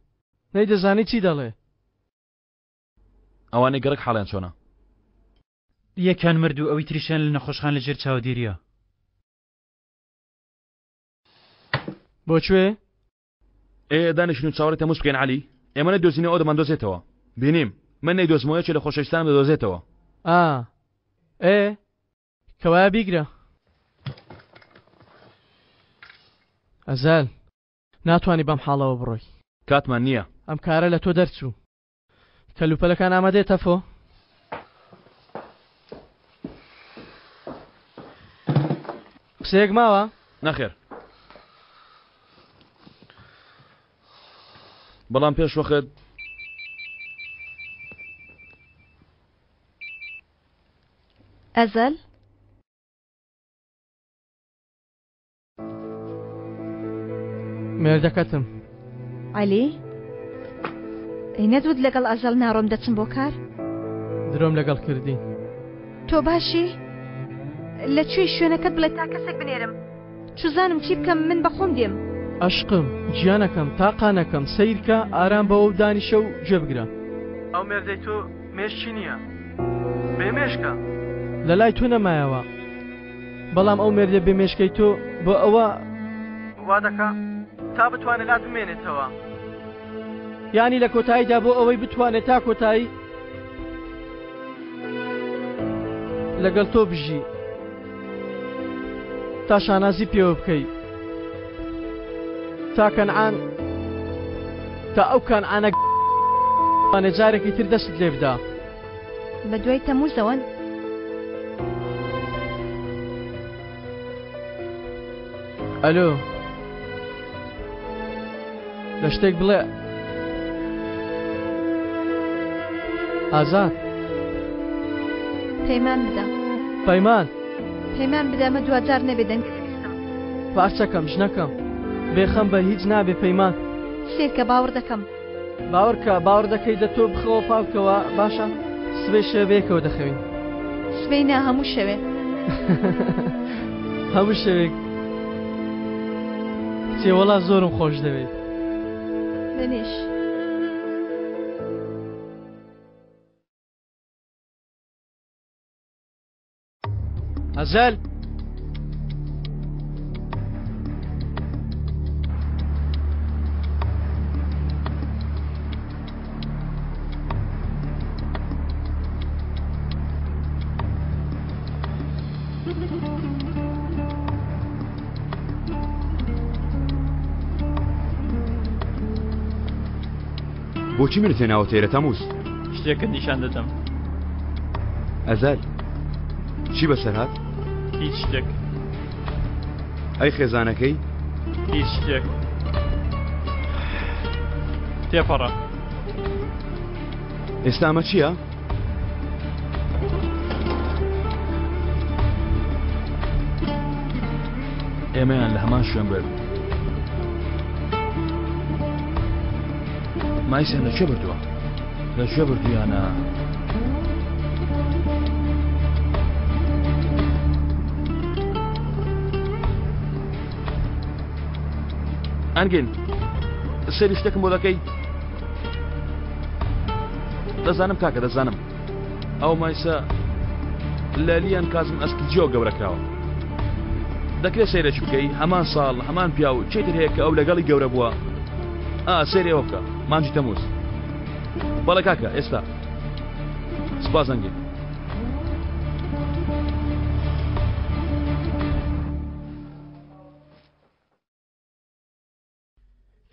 نەی دەزانی چی دەڵێ ئەوانەی گەڕک حاڵیان چۆنە یەکیان مرد و ئەوی تریشیان لە نەخۆشخان لەژێر چاودێریە بۆکوێ دانیشتن و چاوەڕێ تەمووس بکەین عەلی ئێمە نەدۆزینەوە ئەو دەماندۆزێتەوە بینیم من نەیدۆزمەوە یەکێ لە خۆشەویستانم دەدۆزێتەوە کەوایە بیگرە ئەزال ناتوانی بەم حاڵەوە بڕۆی کاتمان نییە ئەم کارە لە تۆ دەرچوو کەلوپەلەکان ئامادەیتە فۆ قسەیەک ماوە نەخێر بەڵام پێش وەخت ئەزەل مێردەکەتم عەلی نەدوت لەگەڵ ئەزەل ناڕۆم دەچم بۆ کار درۆم لەگەڵ کردی تۆ باشی لەکوێ شوێنەکەت بڵێ تا کەسێک بنێرم چوزانم چی بکەم من بەخۆم دێم عشقم گیانەکەم تاقانەکەم سیرکە ئارام بەوە دانیشە و گوێبگرە ئەو مێردەی تۆ مێشکی نییە بێمێشکە لە لای تۆ نەمایەوە بەڵام ئەو مێردە بێمێشکەی تۆ بۆ ئەوە وا دەکا تا بتوانێت لات بمێنێتەوە یانی لە کۆتاییدا بۆ ئەوەی بتوانێت تا کۆتایی لەگەڵ تۆ بژی تا شانازی پێوە بکەی تا کەنعان تا ئەو کەنعانە جارێکی تر دەست لێ بدا بە دوای تەمووزەوەن ئەلۆ لە شتێک بڵێ ئازاد پەیمان بدە پەیمان بدەمە دوجار نەبێ دەنگستم پارچەکەم ژنەکەم بێخەم بە هیچ نابێ پەیمان سێرکە باوەڕ دەکەم باوەڕ دەکەی دە تۆ بخەوە پاڵکەوە باشە سبەی شەوەیەکەوە دەخەوین سبەی نا هەموو شەوێ هەموو شەوێک چێوەڵا زۆرم خۆش دەوێت دەنیش ئەزەل بۆچی من تێناوە تێرە تەمووس شتێکت نیشان دەدەم ئەزەل چی بەسەر هات هیچ شتێک ئەی خێزانەکەی هیچ شتێک تێپەڕە ئێستا ئەمە چییە؟ ئێمەیان لە هەمان شوێن برد مایسیان لەکوێ بردووە لەکوێ بردویانە ئەنگین سەری شتێکم بۆ دەکەی دەزانم کاکە دەزانم ئەو مایسە لە لیان کازم ئەسکیجیۆ گەورەکراوە دەکرێت سەیرەش بکەی هەمان ساڵ هەمان پیا و چێتر هەیە کە ئەو لەگەڵی گەورە بووە سەیرێەوە بکە مانجی تەمووز بەڵێ کاکە ئێستا سپاس ئەنگێ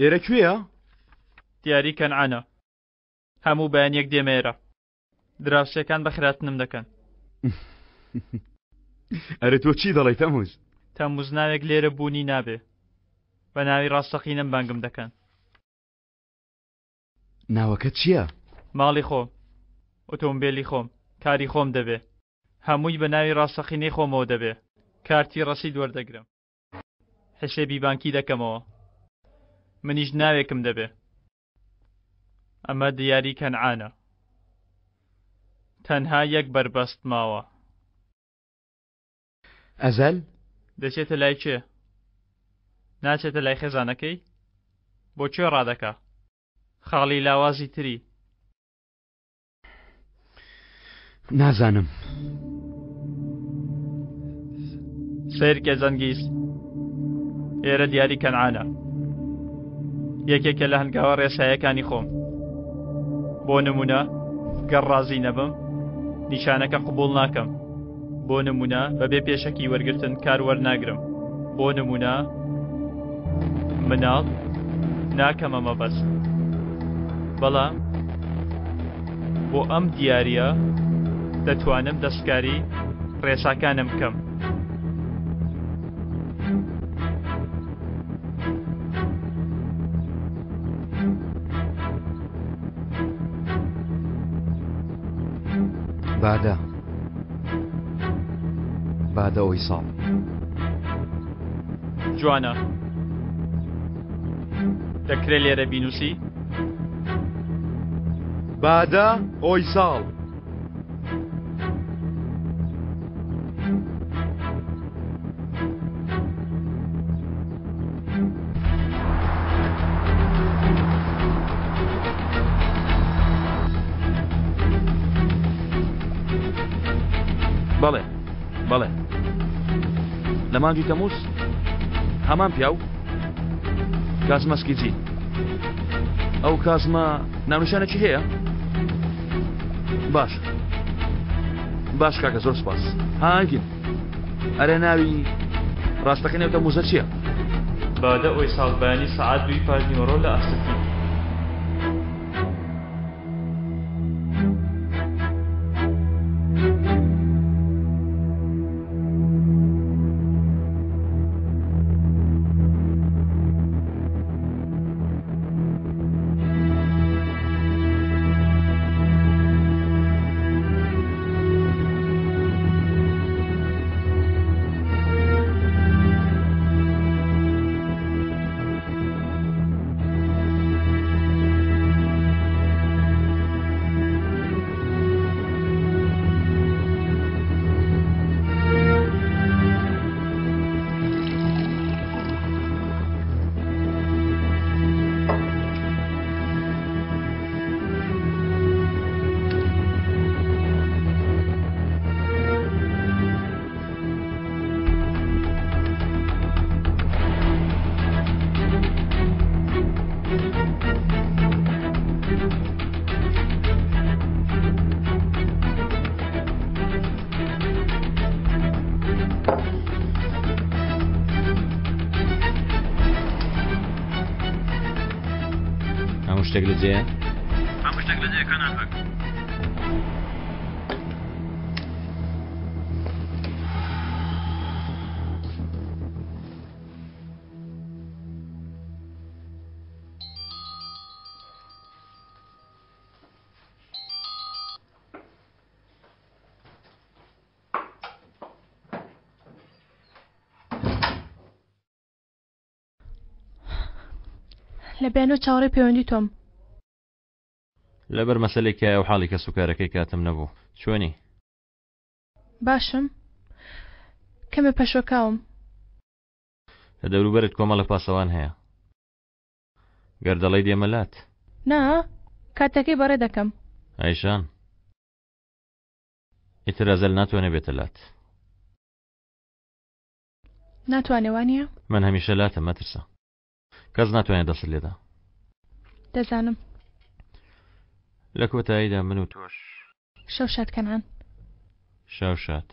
ئێرە کوێیە؟ دیاری کەنعانە هەموو بەیانیەک دێمێرە دراوسەکان بەخراتنم دەکەن ئەرە تۆ چی دەڵێ تەمووز؟ تەمووز ناوێک لێرە بوونی نابێ بە ناوی ڕاستەقینەم بانگم دەکەن ناوەکە چییە؟ ماڵی خۆم ئۆتۆمبیلی خۆم کاری خۆم دەبێ هەمووی بە ناوی ڕاستەقینەی خۆمەوە دەبێ کارتی ڕەسید وەردەگرم حسێبی بانکی دەکەمەوە منیش ناوێکم دەبێ ئەمە دیاری کەنعانە تەنها یەک بەربەست ماوە ئەزەل دەچێتە لای چێ؟ ناچێتە لای خێزانەکەی؟ بۆ کوێ ڕادەکا؟ خاڵی لاوازی تری نازانم سیرکە زەنگیز ئێرە دیاری کەنعانە یەکێکە لە هەنگاوە ڕێسایەکانی خۆم بۆ نمونە گەڕ ڕازی نەبم نیشانەکە قبول ناکەم بۆ نمونە بەبێ پێشەکی وەرگرتن کار وەرناگرم بۆ نمونە مناڵ ناکەمە مەبەست بەڵام بۆ ئەم دیاریە دەتوانم دەستکاری ڕێساکانم بکەم بادە ئەوی ساڵ جوانە دەکرێت لێرە بینوسی بادە ئەوی ساڵ بەڵێ بەڵێ لە مانجی تەمووز هەمان پیاو کازمە سکیجی ئەو کازمە ناونیشانێکی هەیە باش کاکە زۆر سپاس هاگین ئەرێ ناوی ڕاستەکەی نێو تەمووزە چییە؟ بادە ئەوی ساڵبانی سەعات 2 پاش نیوەڕۆ لە ئەستەکی شتێک لە جێیە؟ هەموو شتێک لە جێیە کەناکەک لە بێنۆ چاوەڕێی پەیوەندی تۆم لەبەر مەسەلێکە ئەو حاڵی کە سوکارەکەی کاتم نەبوو چۆنی؟ باشم کەمە پەشۆکاوم لە دەوروبەرت کۆمەڵە پاسەوان هەیە گەردەڵی دێمەلات نا کاتەکەی بەڕێ دەکەم ئایشان ئیتر ئەزەل ناتوانێت بێتە لات. ناتوانێوانە؟ من هەمیشە لاتە مەترسە. کەس ناتوانێت دەست لێدا. دەزانم. لە کۆتاییدا من و تۆش شەو شاد کەنان. شەو شاد.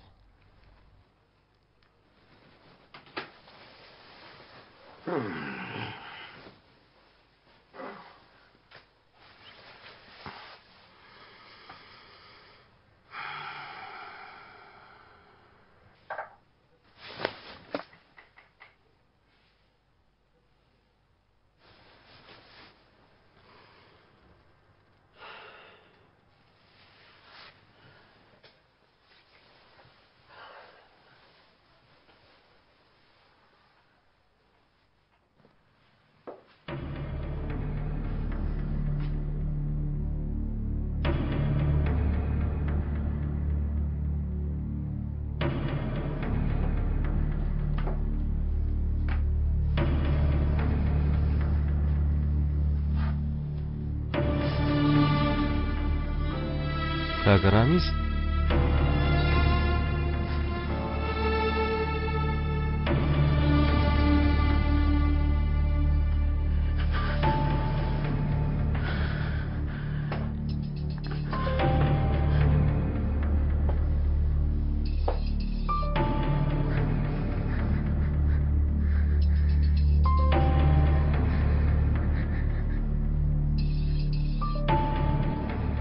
کاگەڕامیز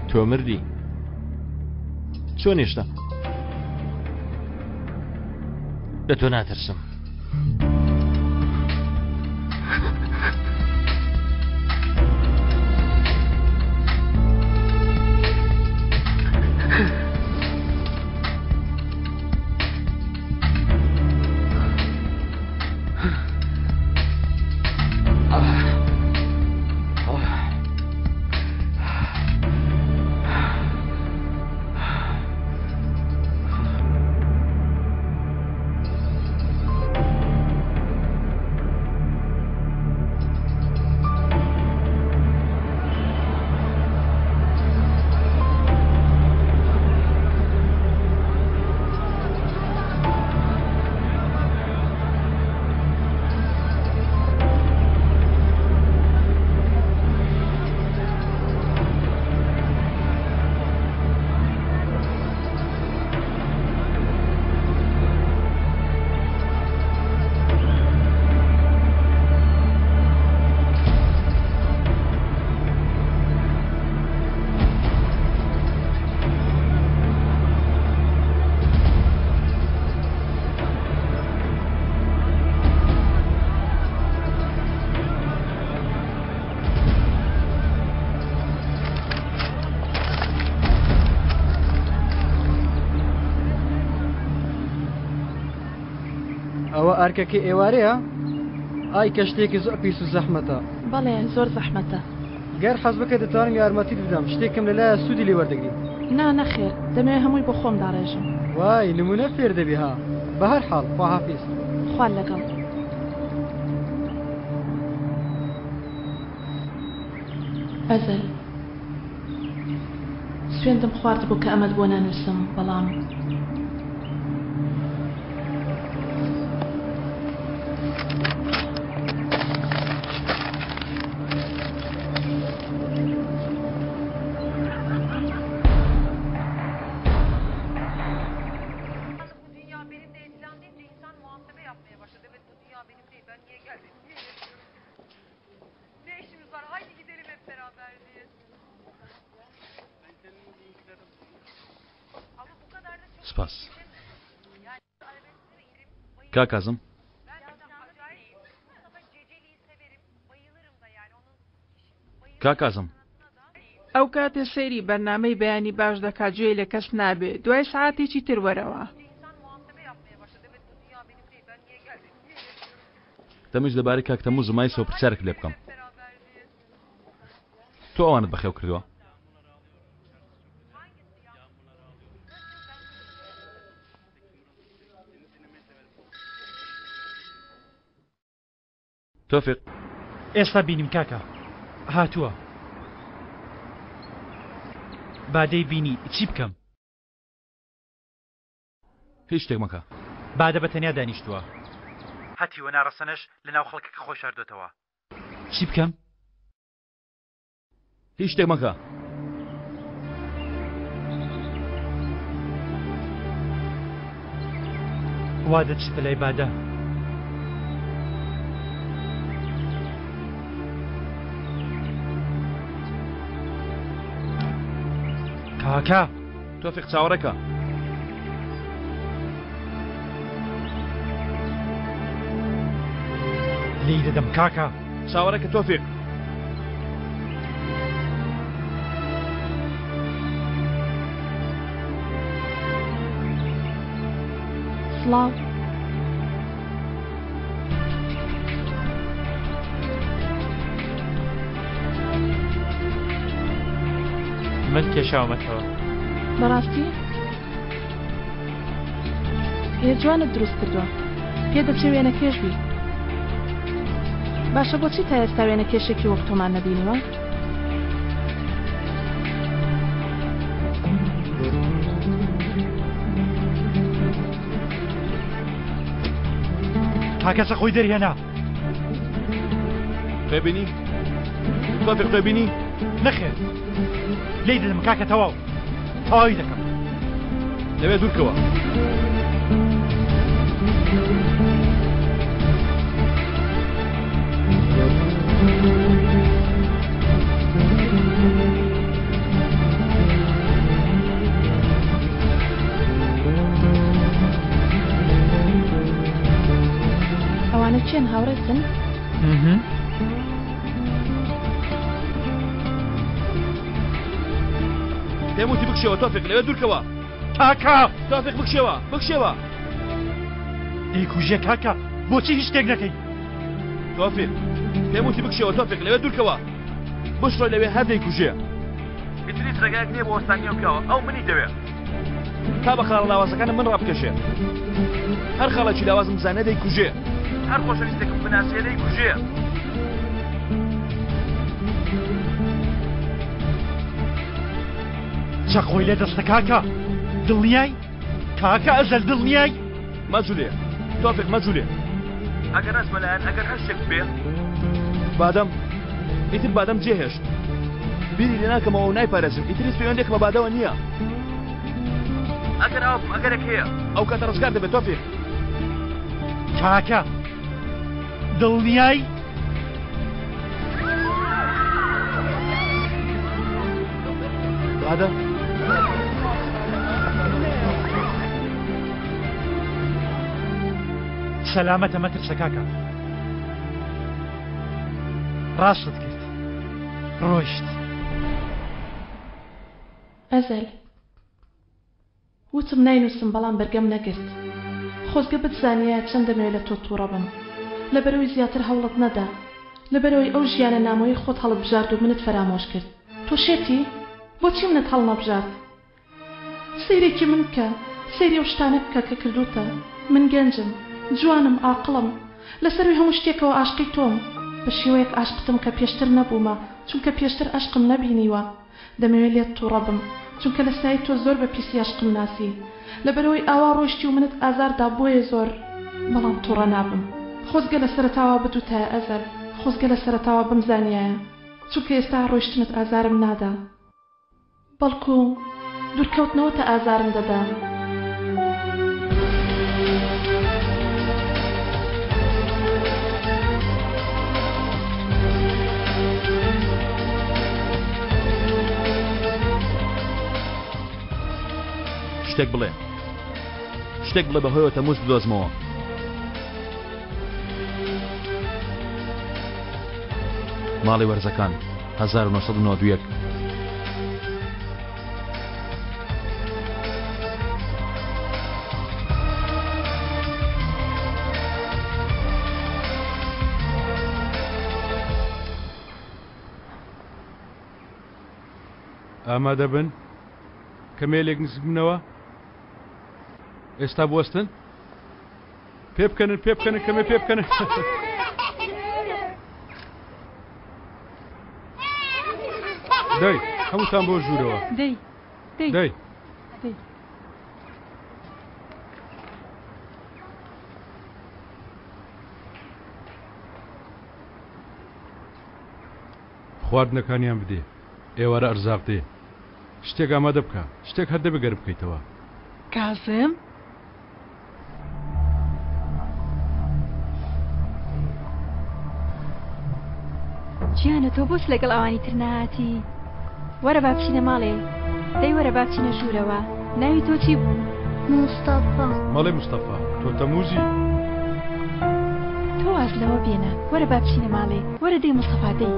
تۆ مردی چۆن هێشتا لە تۆ ناترسم. ئەوە ئارکەکە ئێوارەیە؟ ئای کەشتێکی زۆر پیس و زەحمەتە. بەڵێ زۆر زەحمەتە. گەر حەز بکە دەتوانم یارمەتی بدەم شتێکم لەلایە سوودی لێ وەردەگرین. نا نەخێر دەمەوێت هەمووی بۆ خۆم داڕێژم. وای نمونە فێر دەبی ها. بە هەر حاڵ خواحافیز. خوار لەگەڵ. ئەزەل سوێندم خوارد بوو کە ئەمەد بۆ نانووسم بەڵام سپاس. کاکازم کاکازم ئەو کاتە سەیری بەرنامەی بەیانی باش دەکات گوێی لە کەس نابێت دوای سەعاتێکی تر وەرەوە. دەمەش دەبارەی کاکتەموو زمای سۆپرچارێک لێ بکەم. تۆ ئەوانت بەخێو کردووە؟ تۆفیق ئێستا بینیم کاکە هاتووە بادەی بینی چی بکەم؟ هیچ شتێک مەکە. بادە بە تەنیا دانیشتووە هەتی وە ناڕەسەنەش لەناو خەڵکەکە خۆشاردوێتەوە. چی بکەم؟ هیچ شتێک مەکە. وا دەچتە لای بادە. کاکا تۆفیق چاوەڕێکە. لی دەدەم کاکا. چاوەڕێکە تۆفیق. سڵاو. من کێشاومەتەوە. بەڕاستی؟ جوانت دروست کردووە. پێ دەچێ وێنە کێش بی. باشە بۆچی تا ئێستا وێنە کێشێکی وەک تۆمان نەبینیوە؟ کاکەسە خۆی دەرهێنا. خێبینی؟ تۆفیق خێبینی؟ نەخێر. لی دەدەم کاکە تەواو. تەواوی دەکەم. لەوێ دوورکەوە. ئەوانە چێن هاوڕێتن؟ پێم وتی بکشەوە تۆفیق لەوێ دوورکەوە. کاکا تۆفیق بکشەوە بکشەوە. دەیکوژێ کاکا بۆچی هیچ شتێک نەکەی؟ تۆفیق پێم وتی بکشەوە تۆفیق لەوێ دوورکەوە. بشڕۆی لەوێ هەر دەیکوژێ. ئیتری ڕێگایەک نییە بۆ وەستانیە بکەوە ئەو منی دەوێت. تا بە خاڵە لاوازەکانم من ڕابکەشێ. هەر خاڵێکی لاوازم بزانێ دەیکوژێ. هەر خۆشەویستێکم بناسیێ دەیکوژێ. چەق خۆی لێ دەستە کاکە. دڵنیای؟ کاکە ئەزەل دڵنیای؟ مەجولێ تۆفیق مەجولێ. ئەگەر ئەس مەلایەن ئەگەر هەر شتێک بێ بادەم ئیتر بادەم جێهێشت. بیری لێ ناکەمەوە و نایپارێزم. ئیتری پەیوەندێکمە بادەوە نییە. ئەگەر ئەو ئەگەرێک هەیە ئەو کاتە ڕزگار دەبێت تۆفیق. کاکە دڵنیای؟ بادە سەلامەتە مەترسە کاکە. ڕاستت کرد. ڕۆیشت. ئەزەل وتم ناینووسم بەڵام بەرگەم نەگرت. خۆزگە بتزانیە چەند دەمەوێت لە تۆ تووڕە بم. لەبەرەوەی زیاتر هەوڵت نەدا. لەبەرەوەی ئەو ژیانە نامۆی خۆت هەڵت بژارد و منت فەرامۆش کرد. تۆ شێتی؟ بۆچی منت هەڵ نەبژارد؟ سەیرێکی من بکە. سەیری ئەو شتانە بکە کە کردوتە. من گەنجم. جوانم ئاقڵم. لەسەروی هەموو شتێکەوە عاشقی تۆم. بە شێوەیەک عاشقتم کە پێشتر نەبوومە چونکە پێشتر عاشقم نەبینیوە. دەمەوێت لێت تووڕە بم چونکە لە سای تۆ زۆر بە پیسی عاشقم ناسی. لەبەرەوەی ئاوا ڕۆشتی و منت ئازاردا بۆیە زۆر بەڵام تووڕە نابم. خۆزگە لە سەرەتاوە بدوتایە ئەزەل. خۆزگە لە سەرەتاوە بمزانیایە چونکە ئێستا ڕۆیشتنت ئازارم نادا. بەڵکو دوورکەوتنەوەتە ئازارم دەدا. شتێک بڵێ. شتێک بڵێ بەهۆیەوە تەموز بدۆزمەوە. ماڵی وەرزەکان 1992. ئامادە بن کەمێلێک نزیک بنەوە. ئێستا بوەستن پێ بکەنن کەمێ پێ بکەنن. دەی هەمووتان بۆ ژوورەوە. دەی خواردنەکانیان بدێ ئێوارە ئەرزاق دێ شتێک ئامادە بکە شتێک هەر دەبێ گەرم بکەیتەوە کازم گیانە تۆ بۆچ لەگەڵ ئەوانی تر نهاتی وەرە با بچینە ماڵێ دەی وەرە با بچینە ژوورەوە ناوی تۆ چی بوو مستەفا مەڵێ مستەفا تۆ تەموزی تۆ واز لەوە بێنە وەرە با بچینە ماڵێ وەرە دەی مستەفا دەی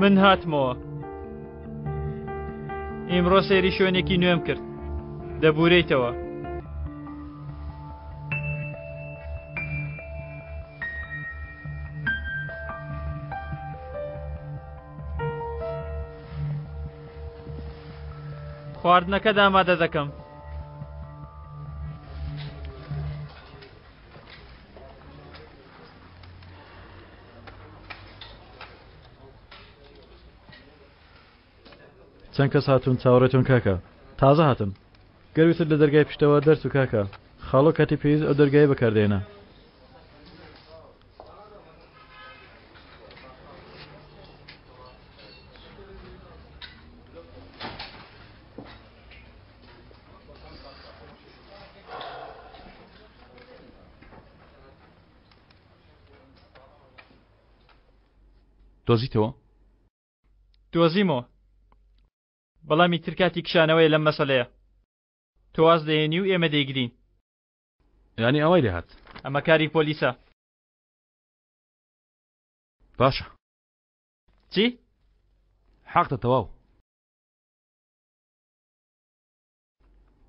من هاتمەوە ئیمڕۆ سەیری شوێنێکی نوێم کرد دەبورێیتەوە خواردنەکە دامادە دەکەم چەند کەس هاتون چاوەڕێتون کاکە تازە هاتن گەرویتر لە دەرگای پشتەوە دەرس و کاکە خاڵۆ کاتی پێویست ئەو دەرگای بەکاردێنە دۆزیتەوە دۆزیمەوە بەڵامی ترکاتی کشانەوەی لەم مەسەلەیە تۆواز دەێنی و ئێمە دەیگرین ینی ئەوەی لێ هات ئەمە کاری پۆلیسە باشە چی؟ حەقتە تەواو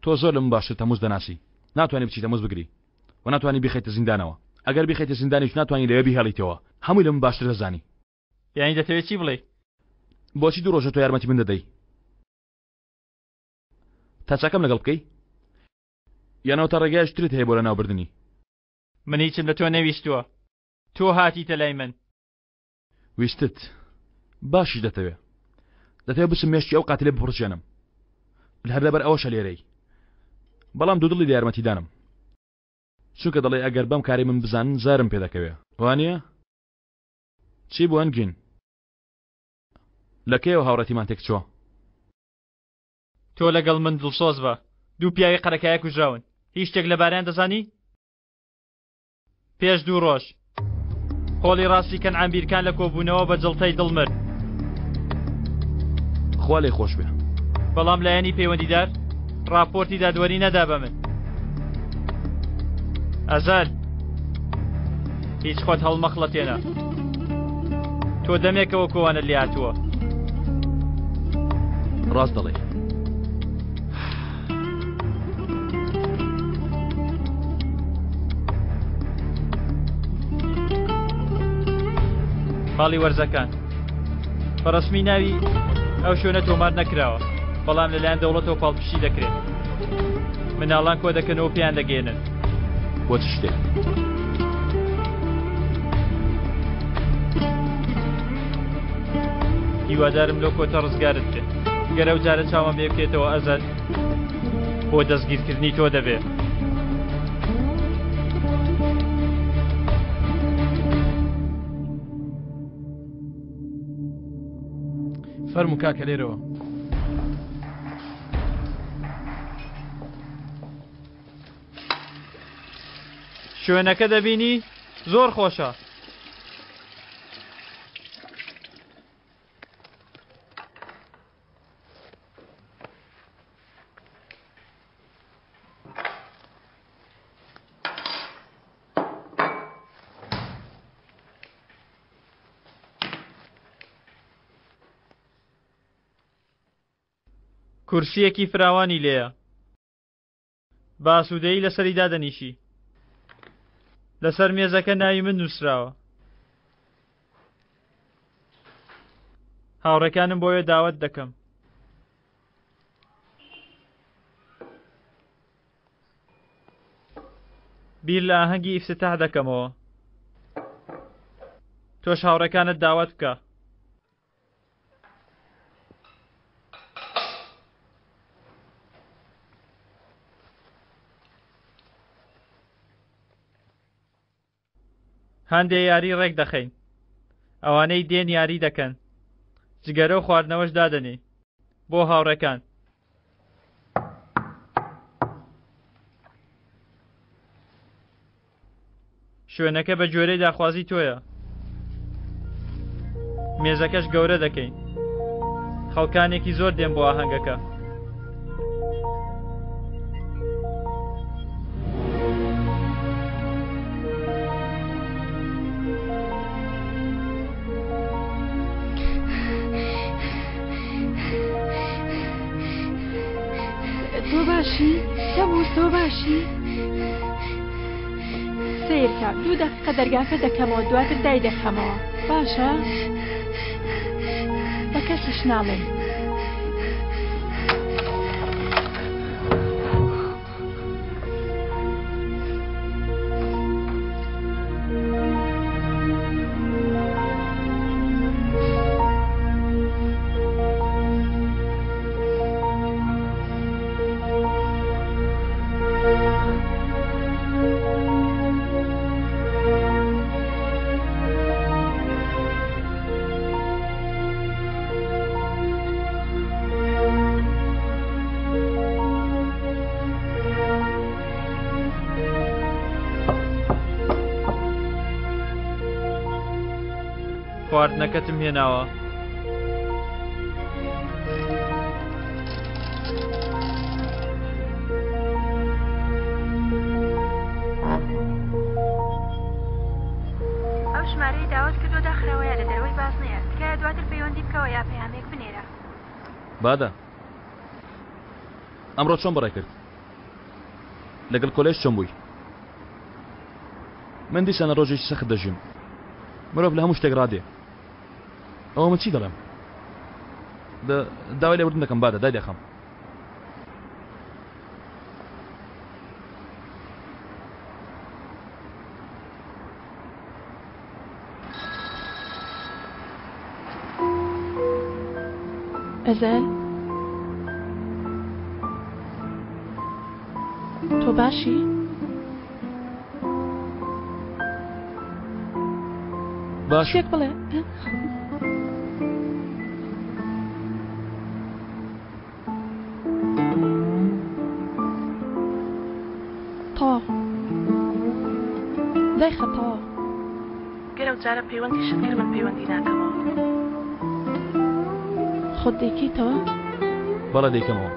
تۆ زۆر لەم باشتر تەموز دەناسی ناتوانانی بچی تەموز بگری و ناتوانانی بخەیتە زیندانەوە ئەگەر بخەیتە زیندانیش ناتوانانی لەوێ بیهێڵیتەوە هەمووی لەم باشتر دەزانی یانی دەتەوێت چی بڵێ بۆچی دوو ڕۆژە تۆ یارمەتی من دەدەی تا چاکەم لەگەڵ بکەی یانەوە تا ڕێگایشترت هەیە بۆ لە ناوبردننی من هیچم لە تۆ نەویستووە تۆ هاتیتە لای من ویستت باشی دەتەوێت بچم مێشتی ئەو قاتلێ بپڕچێنم هەر لەبەر ئەوەشە لێرەی بەڵام دوو دڵی لە یارمەتیدانم چونکە دەڵێ ئەگەر بەم کاری من بزانن زارم پێ دەکەوێ وانە چی بۆ ئەنگین لەکەیەوە هاوڕەتیمان تێک چووە تۆ لەگەڵ من دڵسۆز بە دوو پیاوی قەرەکایە کوژراون هیچ شتێک لەبارەیان دەزانی پێش دوو ڕۆژ خۆڵی ڕاستی کەنعان بیرکان لە کۆبوونەوە بە جڵتەی دڵمرد خوا لێی خۆش بێ بەڵام لایەنی پەیوەندیدار راپۆرتی دادوەری نەدا بە من ئەزال هیچ خۆت هەڵمەخڵەتێنە تۆ دەمێکەوە کۆوانە لێ هاتووە ڕاست دەڵێ باڵی وەرزەکان بەڕسمی ناوی ئەو شوێنە تۆمار نەکراوە بەڵام لەلایەن دەوڵەتەوە پاڵپشتی دەکرێت مناڵان کۆ دەکەنەوە پێیان دەگەێنن بۆ چ شتێک هیوادارم لەو کۆتە ڕزگارت کرد گەرە و جارە چاوان بێ بکێتەوە ئەزاد بۆ دەستگیرکردنی تۆ دەبێت فەرموو کاکە لێرەوە شوێنەکە دەبینی زۆر خۆشە کورسیەکی فراوانی لێیە باسوودەی لەسەری دادەنیشی لەسەر مێزەکە ناوی من نووسراوە هاوڕێکانم بۆیە داوت دەکەم بیر لە ئاهەنگی ئیفتتاح دەکەمەوە تۆش هاوڕێکانت داوت بکە هەندێک یاری ڕێک دەخەین ئەوانەی دێن یاری دەکەن جگەرە و خواردنەوەش دادەنێ بۆ هاوڕێکان شوێنەکە بە جۆرەی داخوازی تۆیە مێزەکەش گەورە دەکەین خەڵکانێکی زۆر دێن بۆ ئاهەنگەکە تۆ باشی سەبوو تۆ باشی سیرکە 2 دقیقە دەرگاکە دەکەمەوە دواتر دای دەخەمەوە باشە بە کەسیش ناڵێن خواردنەکەتم هێناوە ئەو ژمارەی داوت کردو داخراوەیە لە دەرەوەی بازنەیە تکایە دواتر پەیوەندی بکەوە یا پەیامێک بنێرە بادە ئەمڕۆ چۆن بڕێ کرد لەگەڵ کۆلێژ چۆن بووی من دیسانە ڕۆژێکی سەخت دەژیم مرۆڤ لە هەموو شتێک ڕادێ ئەوە من چی دەڵێم داوای لێبوردن دەکەم بادە دای دەخەم ئەزەل تۆ باشی؟ باش شێک بڵێ تا دایخە تا گەرە و جارە پەیوەندی شتگر من پەیوەندی ناکەمەوە خۆت دەیکەیتەوە؟ بەڵێ دەیکەمەوە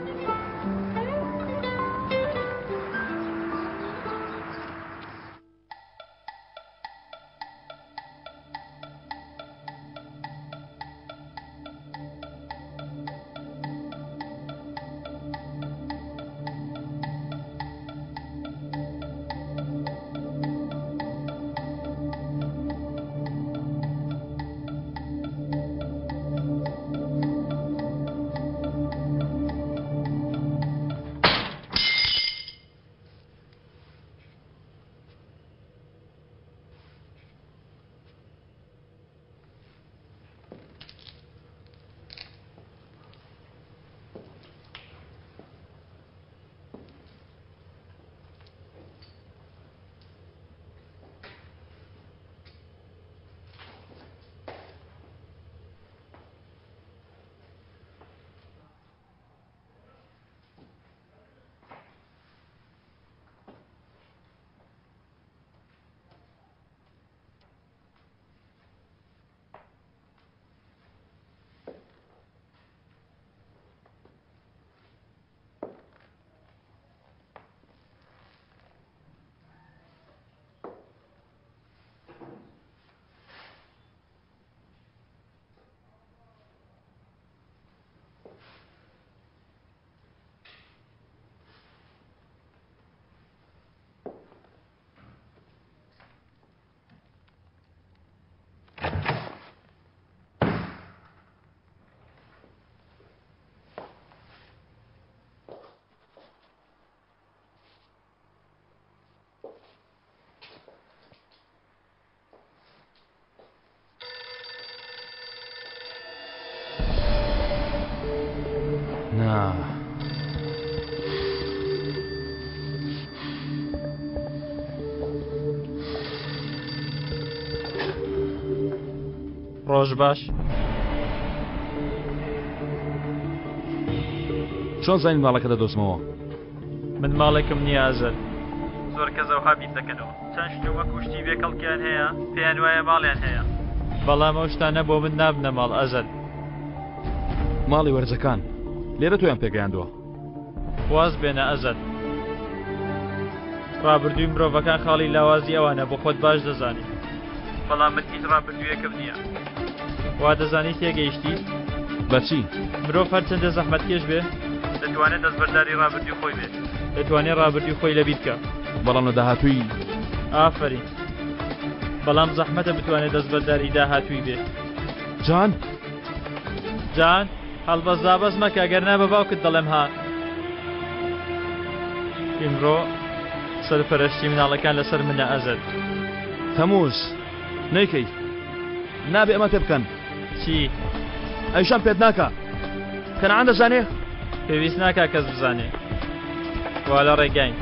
ڕۆژ باش. چۆن زانین ماڵەکە دەدۆزمەوە؟ من ماڵێکم نییە ئازەر. زۆر کەس ئەوها بیر دەکەنەوە. چەند شت وەکو شتی بێکەڵکیان هەیە پێیان وایە ماڵیان هەیە. بەڵام ئەو شتانە بۆ من نابنە ماڵ ئەزەر. ماڵی وەرزەکان لێرە تۆیان پێگەیاندووە. واز بێنە ئەزەر. ڕابردووی مرۆڤەکان خاڵی لاوازی ئەوانە بۆ خۆت باش دەزانی. بەڵام من هیچ ڕابردوویەکەم نییە. وا دەزانی تێگەیشتی؟ بەچی؟ مرۆڤ هەرچەندە زەحمەتکێش بێ دەتوانێت دەستبەرداری ڕابردووی خۆی بێت. دەتوانێت ڕابردووی خۆی لەبیر بکە. بەڵام لە داهاتووی ئافرین. بەڵام زەحمەتە بتوانێت دەستبەرداری داهاتووی بێت. جان؟ جان هەڵبەستابەست مەکە گەرنا بە باوکت دەڵێم ها. ئیمڕۆ سەرپەرشتی مناڵەکان لەسەر منە ئەزەر. تەمووز نەیکەی نابێ ئەمە پێ بکەن. چی؟ ئەیشان پێت ناکە کەنعان دەزانێ؟ پێویست ناکا کەس بزانێ. وا لە ڕێگاین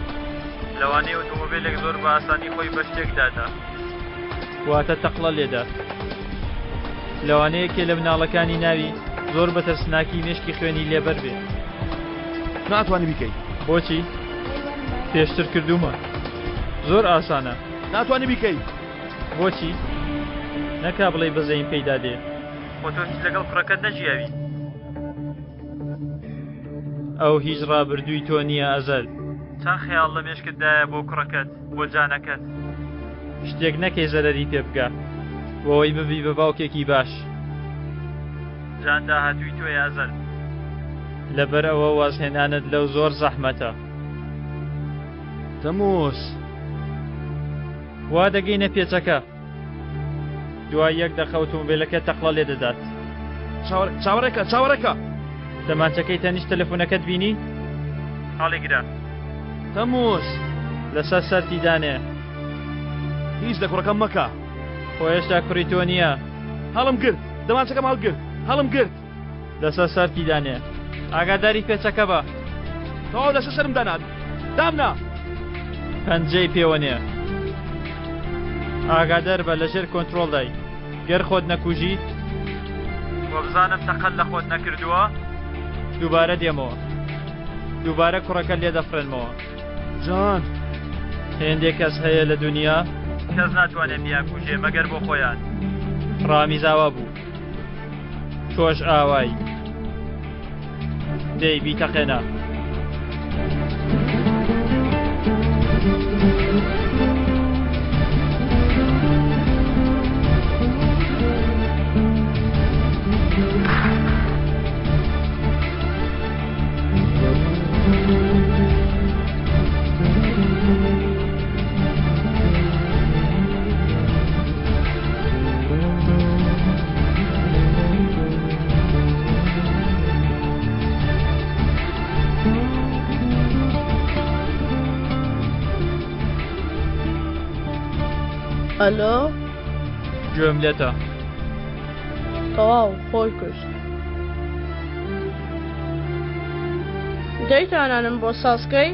لەوانەیە ئۆتۆمۆبیلێک زۆر بە ئاسانی خۆی بە شتێکدادا واتە تەقڵە لێدات. لەوانەیە کێ لە مناڵەکانی ناوی زۆر بە تەرسناکی مێشکی خوێنی لێبەر بێ. ناتوانانی بیکەی. بۆچی؟ پێشتر کردومە. زۆر ئاسانە. ناتوانانی بیکەی. بۆچی؟ نەکا بڵێ بەزەین پەیدا دێ. خۆ تۆ هیچ لەگەڵ کوڕەکەت نەژیاوی. ئەو هیچ ڕابردووی تۆ نییە ئەزەر. چەند خەیاڵ لە مێشکتدایە بۆ کوڕەکەت بۆ جانەکەت. شتێک نەکەی زەرەری پێ بگە بۆەوەی ببی بە باوکێکی باش. جان داهاتووی تۆی ئەزەر. لەبەر ئەوە وازهێنانت لەو زۆر زەحمەتە. تەمووس وا دەگەینە پێچەکە. دوای یەک دەقە ئۆتۆمۆبیلەکە تەقڵە لێ دەدات. چاوەڕێکە چاوەڕێکە. دەمانچەکەی تەنیشت تەلەفۆنەکەت بینی؟ هەڵی گرە. تەمووس لەسەر سەرتی دانێ. هیچ لە کوڕەکەم مەکە. خۆ هێشتا کوڕی تۆ نییە. هەڵم گرت دەمانچەکەم هەڵگرت هەڵم گرت. لەسەر سەرتی دانێ. ئاگاداری پێچەکە بە. تەواو لەسەر سەرم دانات. دامنا. پەنجەی پێوە نییە. ئاگادار بە لەژێر کۆنتترۆڵدای. گەر خۆت نەکوژیت وە بزانم تەقەت لە خۆت نەکردووە دووبارە دێمەوە. دووبارە کوڕەکە لێ دەفرێنمەوە. جان هێندێک کەس هەیە لە دنیا کەس ناتوانێت بیان کوژێ مەگەر بۆ خۆیان. ڕامیزاوە بوو. تۆش ئاوای. دەی بیتەقێنە. ئەلۆ گوێم لێتە. تەواو خۆی کوشت. دەیتوانانم بۆ سازکەی؟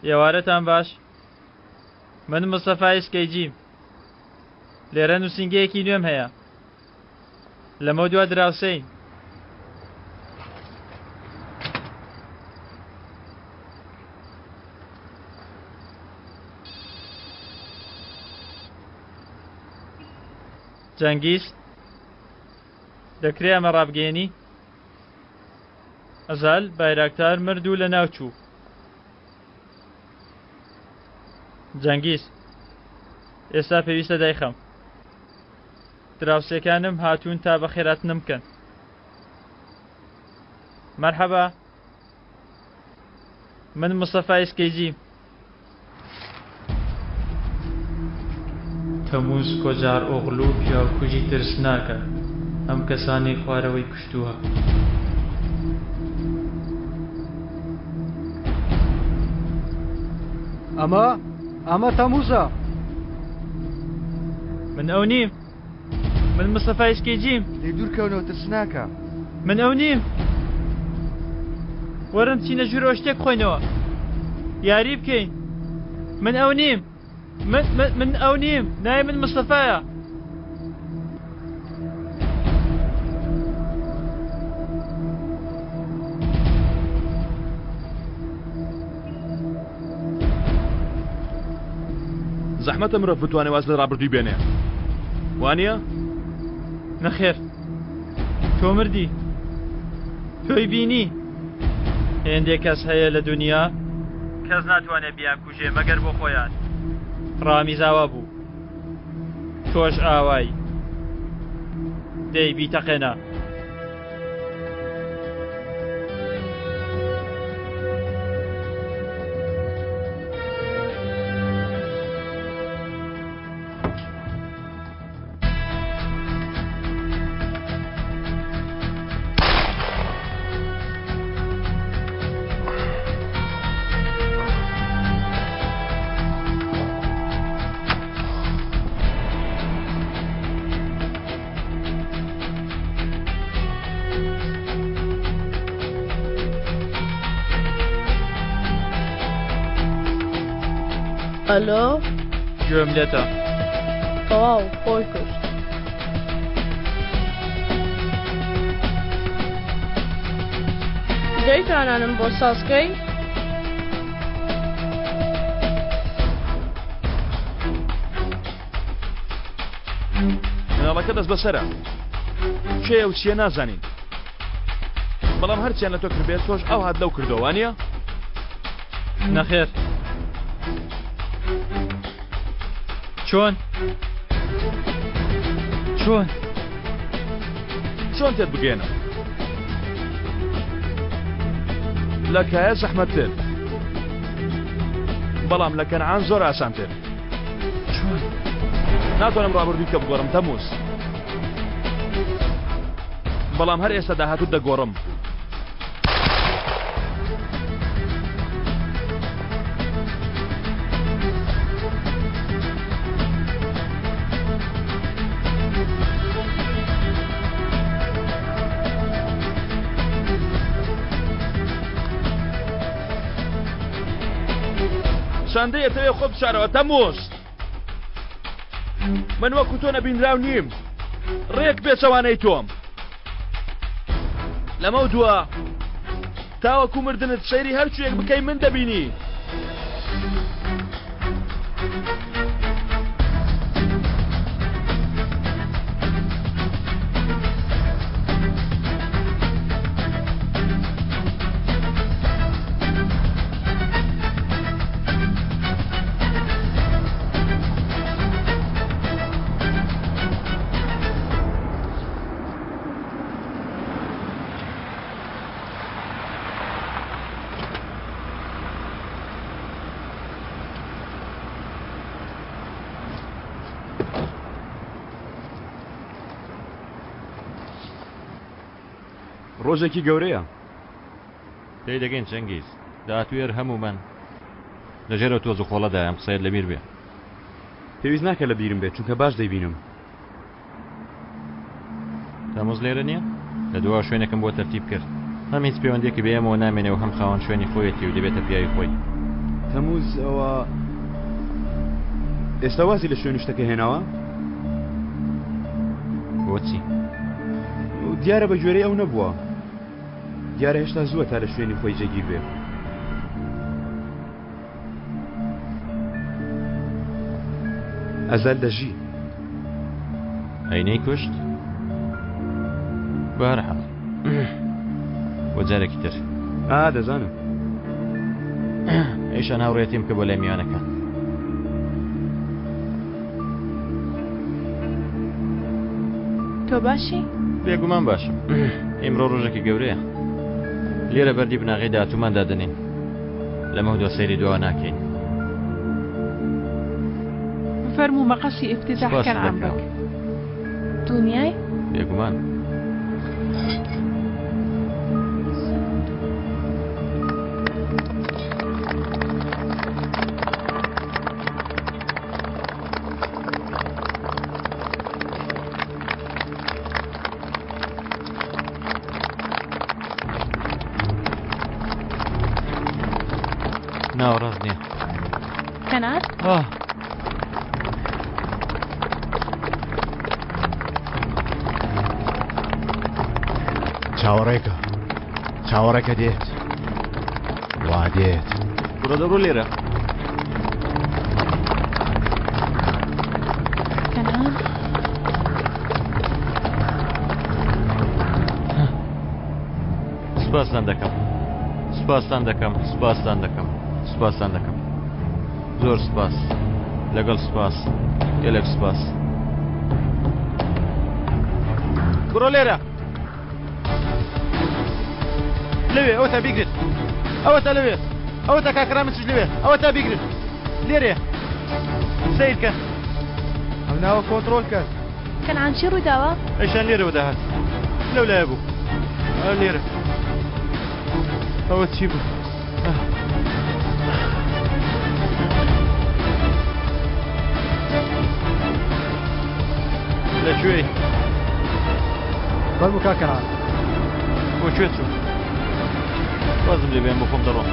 ئێوارەتان باش. من مستەفای سکەیجیم. لێرە نووسینگەیەکی نوێم هەیە. لەمە دوا دراوسەین. جەنگیز دەکرێ ئەمە ڕابگەێنی؟ ئەزال بایراکتار مردوو لە ناوچوو. جەنگیز ئێستا پێویستە دایخەم. دراوسێکانم هاتوون تا بە خێراتنم بکەن. مەرحەبا، من مستەفای سکەیجیم. تەمووز کۆجار ئۆغڵ و پیاوکوژی ترسناکە، ئەم کەسانی خوارەوەی کوشتووە. ئەمە تەمووزە. من ئەو نیم. من مستەفای سکەیجیم. لێ دوورکەونەوە ترسناکە. من ئەو نیم. وەرن چینە ژوورەوە شتێک خۆینەوە. یاری بکەین. من ئەو نیم. من ئەو نیم. نای من مستەفایە. زەحمەتە مرۆڤ بتوانێت واز لە ڕابردووی بێنێ، وانییە؟ نەخێر، تۆ مردی. تۆی بینی هێندێک کەس هەیە لە دنیا کەس ناتوانێت بیان کوژێ مەگەر بۆ خۆیان. ڕامیزاوە بوو. تۆش ئاوایی دەی بیتەقێنە. ئەلۆ؟ گوێم لێتە. تەواو خۆی کوشت. دەیتوانانم بۆ سازکەی؟ مناڵەکە دەست بەسەرە. کێ و چیە نازانین. بەڵام هەرچیان لە تۆ کردبێت تۆش ئەو هات لەو کردەوە، وانییە؟ نەخێر. چۆن تێت بگێنە؟ لە کایە زەحمەتتر، بەڵام لە کەنعان زۆر ئاسانتر. ناتوانم ڕابردووی کە بگۆڕم تەمووز، بەڵام هەر ئێستا داهاتوو دەگۆڕم. شاندەیەتەوێ خۆ بشارەوە تەمووز. من وەکو تۆ نەبینراو نیم. ڕێک بێچەوانەی تۆم. لەمە دووە تاوەکو مردنت سەیری هەرچوویەک بکەی من دەبینی. ڕۆژێکی گەورەیە. پێی دەگەین چەنگیز داهاتوێر هەمومان لەژێرە تۆز و خۆڵەدا ئەم قسەیت لەبیر بێ. پێویست ناکە لە بیرم بێت چونکە باش دەیبینم. تەمووز لێرە نییە؟ لە دووە شوێنێکم بۆ تەرتیب کرد. هەم هیچ پەیوەندێکی بێمەوە نامێنێەوە هەم خاوەن شوێنی خۆیەتی و دەبێتە پیاوی خۆی. تەمووز ئەوە ئێستا وازی لە شوێنی شتەکە هێناوە؟ بۆچی؟ دیارە بە گوێرەی ئەو نەبووە. دیارە هێشتا زووە تا لە شوێنی خۆی جێگیر بێ. ئەزال دەژی. ئەینەی کوشت بەهەرحاڵ وەجارێکی تر دەزانم ئێشان هاوڕێتیم کە بۆ لای میوانەکە تۆ باشی؟ بێگومان باشم ئیمڕۆ ڕۆژێکی گەورەیە لێرە بەردی بناغی داهاتوومان دادنین لەمە دۆ سەیری دواوە ناکەین فەرموو مەقەسی افتتاحکەن عەمرەک دڵنیای؟ بێگومان ناوەڕاست نییە کەنار؟ چاوەڕێکە دێت وا دێت بڕۆ دەبڕۆ لێرە کەنار؟ سوپاستان دەکەم سوپاستان دەکەم سوپاستان دەکەم سوپاستان دەکەم زۆر سوپاس لەگەڵ سوپاس گەلێک سوپاس بڕۆ لێرە لەوێ ئەوە تا بیگرێت ئەوە تا لەوێ ئەوە تا کاکرامچش لەوێ ئەوە تا بیگرێت لێرێ سیرکە ئەم ناوە کۆنتڕۆل کرد کەنعان چی ڕووی داوە؟ ئەیشان لێرەوە داهات لەو لایە بوو ئەو لێرە ئەوە چی بوو لەکوێی بەرمو کاکەنان بۆ کوێ چوو وازم لێ بێن بۆ خۆم دەڕۆم